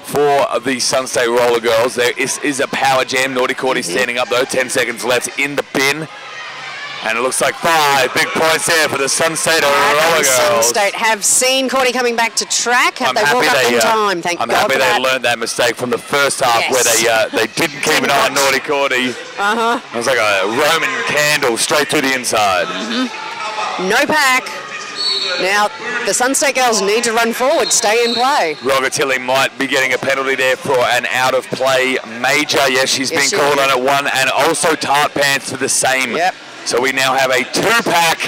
for the Sun State Roller Girls. There is a power jam. Naughty Cordy standing up though. 10 seconds left in the bin. And it looks like 5 big points there for the Sun State Roller Girls. Sun State have seen Cordy coming back to track. Have they walked up in time? Thank God for that. I'm happy they learned that mistake from the first half where they didn't keep an eye on Naughty Cordy. It was like a Roman candle straight through the inside. No pack. Now, the Sun State girls need to run forward, stay in play. Rogatilli might be getting a penalty there for an out-of-play major. Yes, she's been called on at 1, and also Tart Pants for the same. So we now have a 2-pack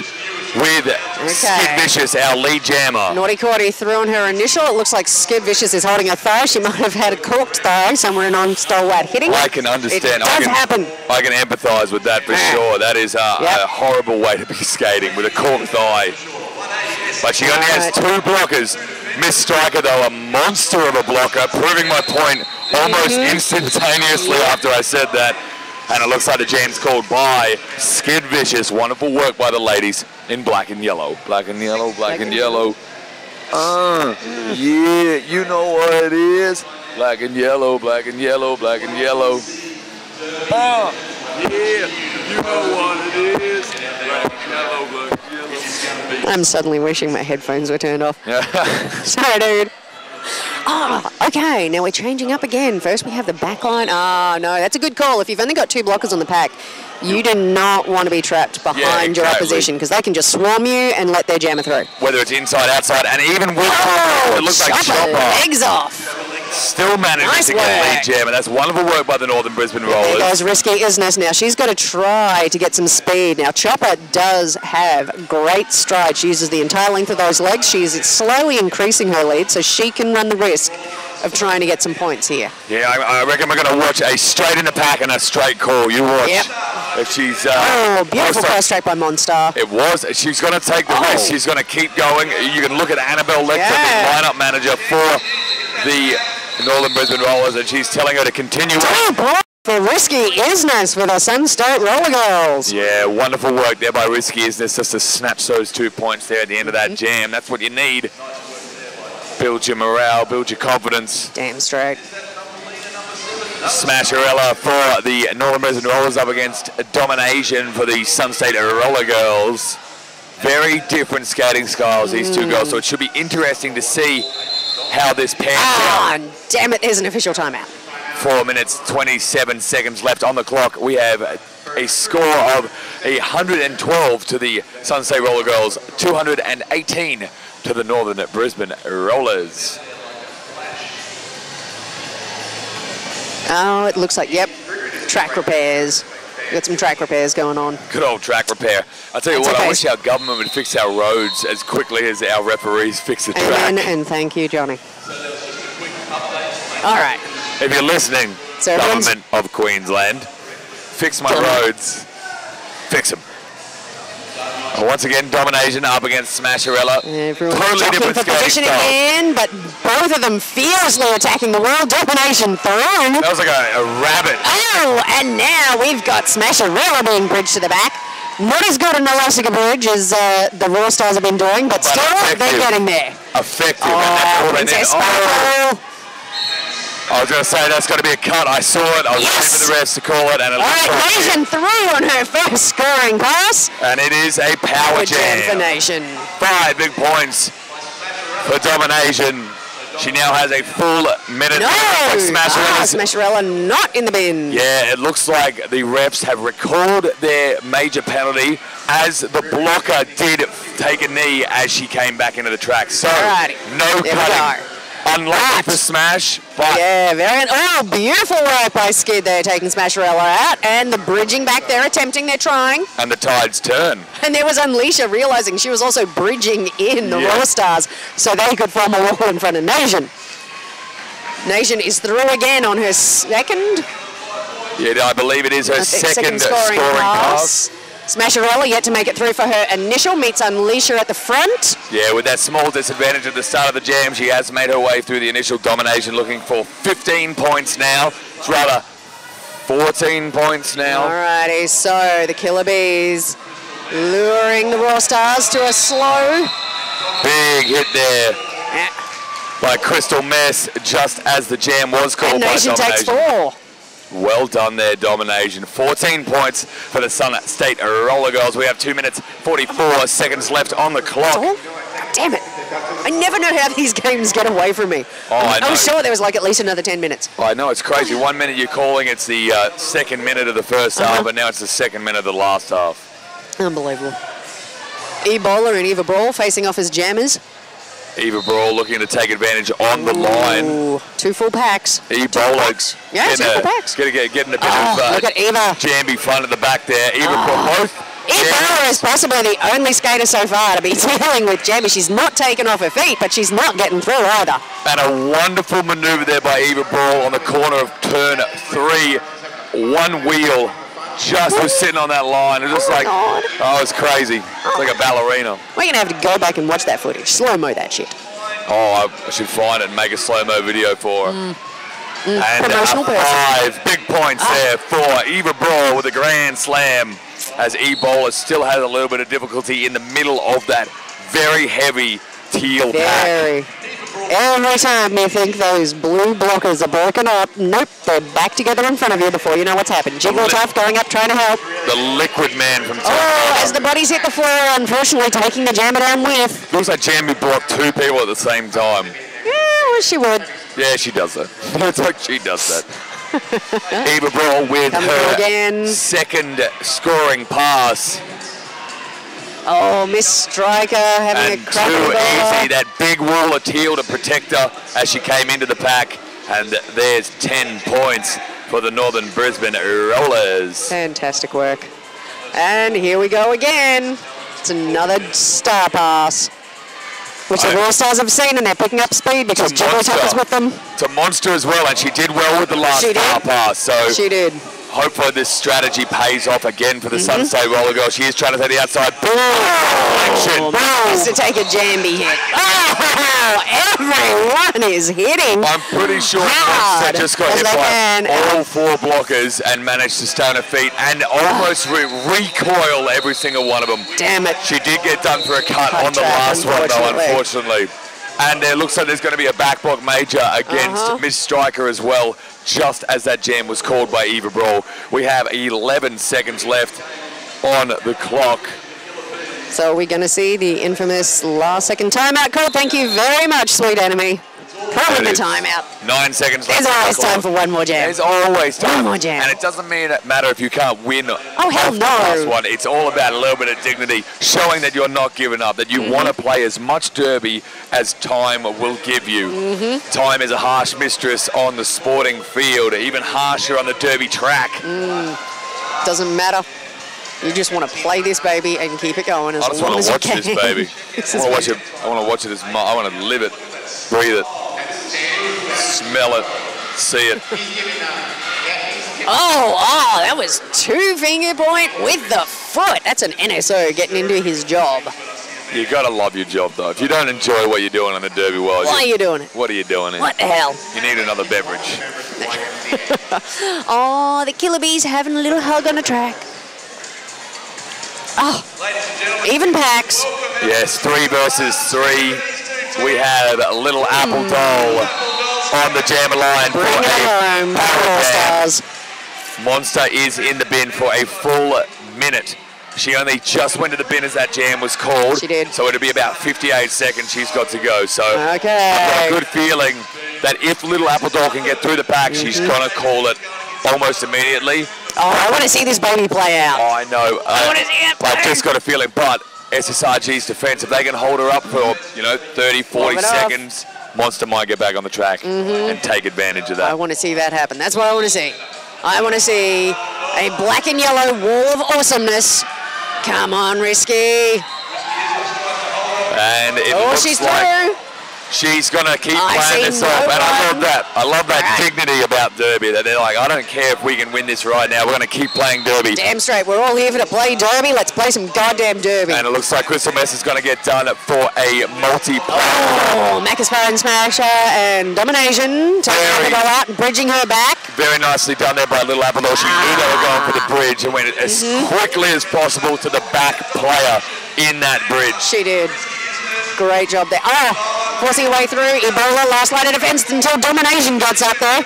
with Skid Vicious, our lead jammer. Naughty Cordy threw on her initial. It looks like Skid Vicious is holding her thigh. She might have had a corked thigh somewhere in on-stalwart hitting. I can understand. It does happen. I can empathise with that for sure. That is a horrible way to be skating with a corked thigh. But she only has 2 blockers. Miss Striker, though, a monster of a blocker, proving my point almost instantaneously after I said that. And it looks like the jam's called by Skid Vicious. Wonderful work by the ladies in black and yellow. Black and yellow, black and yellow. Yeah, you know what it is. Black and yellow, black and yellow, black and yellow. Yeah, you know what it is. Black and yellow, black and yellow. I'm suddenly wishing my headphones were turned off. Sorry, dude. Oh, okay, now we're changing up again. First we have the back line. No, that's a good call. If you've only got 2 blockers on the pack, you do not want to be trapped behind your opposition because they can just swarm you and let their jammer through. Whether it's inside, outside, and even with it looks like Chopper. Legs off. Still managed to get a lead jammer. That's wonderful work by the Northern Brisbane Rollers. There goes Risky Isness now. She's got to try to get some speed. Now, Chopper does have great stride. She uses the entire length of those legs. She's slowly increasing her lead so she can run the risk of trying to get some points here. Yeah, I reckon we're going to watch a straight in the pack and a straight call. You watch. If she's... beautiful first straight by Monstar. It was. She's going to take the risk. She's going to keep going. You can look at Annabelle Lecter, the lineup manager for the Northern Brisbane Rollers, and she's telling her to continue. For Risky Isness for the Sun State Roller Girls. Yeah, wonderful work there by Risky Isness just to snatch those 2 points there at the end of that jam. That's what you need. Build your morale, build your confidence. Damn straight. Smasherella for the Northern Brisbane Rollers up against Domination for the Sun State Roller Girls. Very different skating styles, these 2 girls, so it should be interesting to see how this pans out. Damn it, there's an official timeout. 4 minutes, 27 seconds left on the clock. We have a score of 112 to the Sun State Roller Girls, 218 to the Northern Brisbane Rollers. Oh, it looks like, track repairs. We've got some track repairs going on. Good old track repair. I'll tell you what, I wish our government would fix our roads as quickly as our referees fix the track. Amen, and thank you, Johnny. All right. If you're listening, government of Queensland, fix my roads. Fix them. Once again, Domination up against Smasherella. Everyone's totally different for position again, but both of them fiercely attacking the world. Domination thrown. That was like a rabbit. Oh, and now we've got Smasherella being bridged to the back. Not as good an elastic bridge as the Raw Stars have been doing, but still, they're getting there. Effective. And that's all they need. I was going to say that's going to be a cut. I saw it. I was waiting for the refs to call it. And it Nation through on her first scoring pass. And it is a power jam. For Nation. 5 big points for Domination. She now has a full minute. Smasherella not in the bin. Yeah, it looks like the refs have recalled their major penalty as the blocker did take a knee as she came back into the track. So, no cutting. Unlucky for Smash, but... Yeah, beautiful work by Skid there, taking Smasherella out, and the bridging back there, attempting, they're trying. And the tides turn. And there was Unleasher realising she was also bridging in the Raw Stars, so they could form a wall in front of Nation. Nation is through again on her second... Yeah, I believe it is her second scoring pass. Smasherella yet to make it through for her initial, meets Unleasher at the front. Yeah, with that small disadvantage at the start of the jam, she has made her way through the initial Domination, looking for 15 points now. It's rather 14 points now. Alrighty, so the Killer Bees luring the Raw Stars to a slow. Big hit there by Crystal Mess, just as the jam was called And by Nation takes Domination. 4. Well done there, Domination. 14 points for the Sun State Roller Girls. We have 2 minutes, 44 seconds left on the clock. God damn it. I never know how these games get away from me. I know. was sure there was like at least another 10 minutes. I know, it's crazy. 1 minute you're calling, it's the second minute of the first half, but now it's the second minute of the last half. Unbelievable. Ebola and Eva Brawl facing off as jammers. Eva Brawl looking to take advantage on the line. Ooh, 2 full packs. Ebola Yeah, 2 full packs. getting a bit look at Eva. jamby fun at the back there. Eva Brawl both. Eva is possibly the only skater so far to be dealing with jammy. She's not taken off her feet, but she's not getting through either. And a wonderful maneuver there by Eva Brawl on the corner of turn 3. One wheel just was sitting on that line. It was just like, oh, it's crazy. It's like a ballerina. We're going to have to go back and watch that footage. Slow-mo that shit. Oh, I should find it and make a slow-mo video for her. And Promotional person. 5 big points there for Eva Brawl with a grand slam, as Ebola still has a little bit of difficulty in the middle of that very heavy teal pack. Every time you think those blue blockers are broken up, nope, they're back together in front of you before you know what's happened. Jigglypuff going up trying to help. The liquid man from as the bodies hit the floor, unfortunately taking the jammer down with. Looks like Jamie blocked 2 people at the same time. Yeah, well, she would. Yeah, she does that. It's like she does that. Eva Brawl with her second scoring pass. Oh, Miss Striker having And a crack too at easy. That big wall of teal to protect her as she came into the pack. And there's 10 points for the Northern Brisbane Rollers. Fantastic work. And here we go again. It's another star pass, which the Raw Stars have seen, and they're picking up speed because Jigglypuff is with them. It's a monster as well, and she did well with the last star pass. So she did. Hopefully this strategy pays off again for the Sun State Roller Girl. She is trying to take the outside. Boom! Nice to take a jamby hit. Oh, everyone is hitting. I'm pretty sure Monster just got hit by all 4 blockers and managed to stay on her feet and almost recoil every single one of them. Damn it. She did get done for a cut on the last one, though, unfortunately. And it looks like there's going to be a backblock major against Miss Striker as well, just as that jam was called by Eva Brawl. We have 11 seconds left on the clock. So we're going to see the infamous last-second timeout call. Thank you very much, sweet enemy. Calling the timeout. 9 seconds left. There's always time for one more jam. There's always time. One more jam. And it doesn't matter if you can't win. Oh, hell no. Last one. It's all about a little bit of dignity, showing that you're not giving up, that you want to play as much derby as time will give you. Time is a harsh mistress on the sporting field, even harsher on the derby track. Doesn't matter. You just want to play this baby and keep it going as long as you can. I just want to watch this baby. I want to watch it. I want to watch it as I want to live it, breathe it, smell it, see it. Oh, that was 2-finger point with the foot. That's an NSO getting into his job. You gotta love your job though. If you don't enjoy what you're doing in the Derby world, why are you doing it? What are you doing? What the hell? You need another beverage. Oh, the Killer Bees having a little hug on the track. Oh, even packs. Yes, 3 versus 3. We have a little Apple Doll on the jammer line for a power Stars. Monster is in the bin for a full minute. She only just went to the bin as that jam was called. She did. So it'll be about 58 seconds she's got to go. So I've got a good feeling that if Little Apple Doll can get through the pack, she's going to call it almost immediately. Oh, I want to see this baby play out. Oh, I know. I want to see it play. I've just got a feeling, but SSRG's defense, if they can hold her up for, 30, 40 seconds, Monster might get back on the track and take advantage of that. I want to see that happen. That's what I want to see. I want to see a black and yellow wall of awesomeness. Come on, Risky. And it looks she's like through. She's going to keep playing this off, and I love that. I love that dignity about Derby, that they're like, I don't care if we can win this right now. We're going to keep playing Derby. Damn straight. We're all here to play Derby. Let's play some goddamn Derby. And it looks like Crystal Mess is going to get done for a multi-play. Oh, Maccaspar Smasher and Domination. Taking her to go out and bridging her back. Very nicely done there by Little Apple, though. She knew they were going for the bridge and went as quickly as possible to the back player in that bridge. She did. Great job there. Oh, forcing her way through. Ebola, last line of defense until Domination gets up there.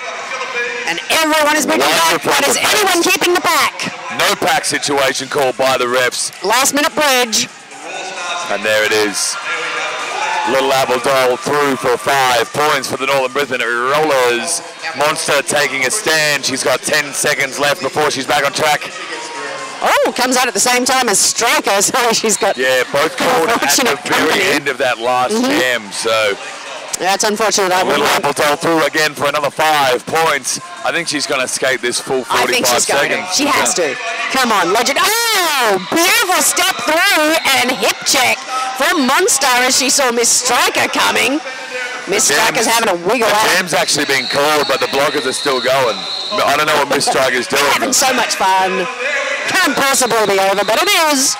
And everyone is bringing back. But is anyone keeping the pack? No pack situation called by the refs. Last minute bridge. And there it is. Little Apple Doll through for 5 points for the Northern Brisbane Rollers. Monster taking a stand. She's got 10 seconds left before she's back on track. Oh, comes out at the same time as Striker, so she's got... Yeah, both called at the very end of that last jam, so... That's unfortunate. Little Apple Doll through again for another 5 points. I think she's going to skate this full 45 I think she's seconds. She has to. Come on, legend. Oh, beautiful step through and hip check from Monster as she saw Miss Striker coming. Miss Striker's having a wiggle out. The jam's actually been called, but the blockers are still going. I don't know what Miss Striker's doing. They're having so much fun. Can't possibly be over, but it is.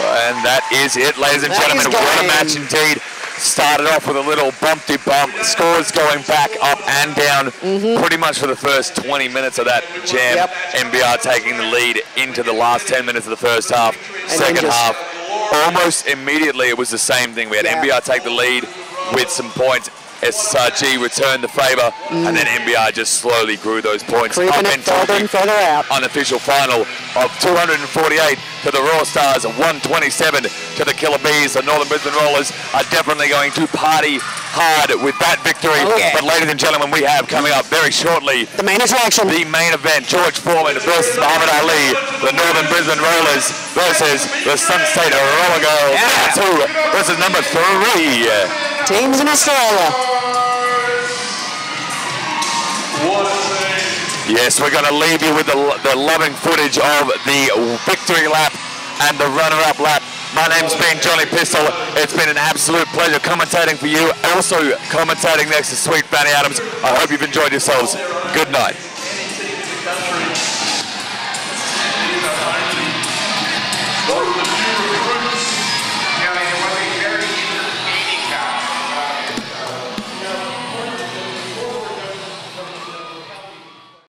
And that is it, ladies and gentlemen. What a match indeed. Started off with a little bumpty bump. Scores going back, up and down pretty much for the first 20 minutes of that jam. NBR taking the lead into the last 10 minutes of the first half. Second half, almost immediately it was the same thing. We had NBR take the lead with some points. SSRG returned the favour, and then NBR just slowly grew those points up into the unofficial final of 248 to the Raw Stars, 127 to the Killer Bees. The Northern Brisbane Rollers are definitely going to party hard with that victory. But ladies and gentlemen, we have coming up very shortly the main attraction, the main event: George Foreman versus Muhammad Ali. The Northern Brisbane Rollers versus the Sun State Roller Girls. Number 2 versus number 3. Teams in Australia. Yes, we're going to leave you with the loving footage of the victory lap and the runner-up lap. My name's been Johnny Pistol. It's been an absolute pleasure commentating for you. Also commentating next to Sweet Fanny Adams. I hope you've enjoyed yourselves. Good night.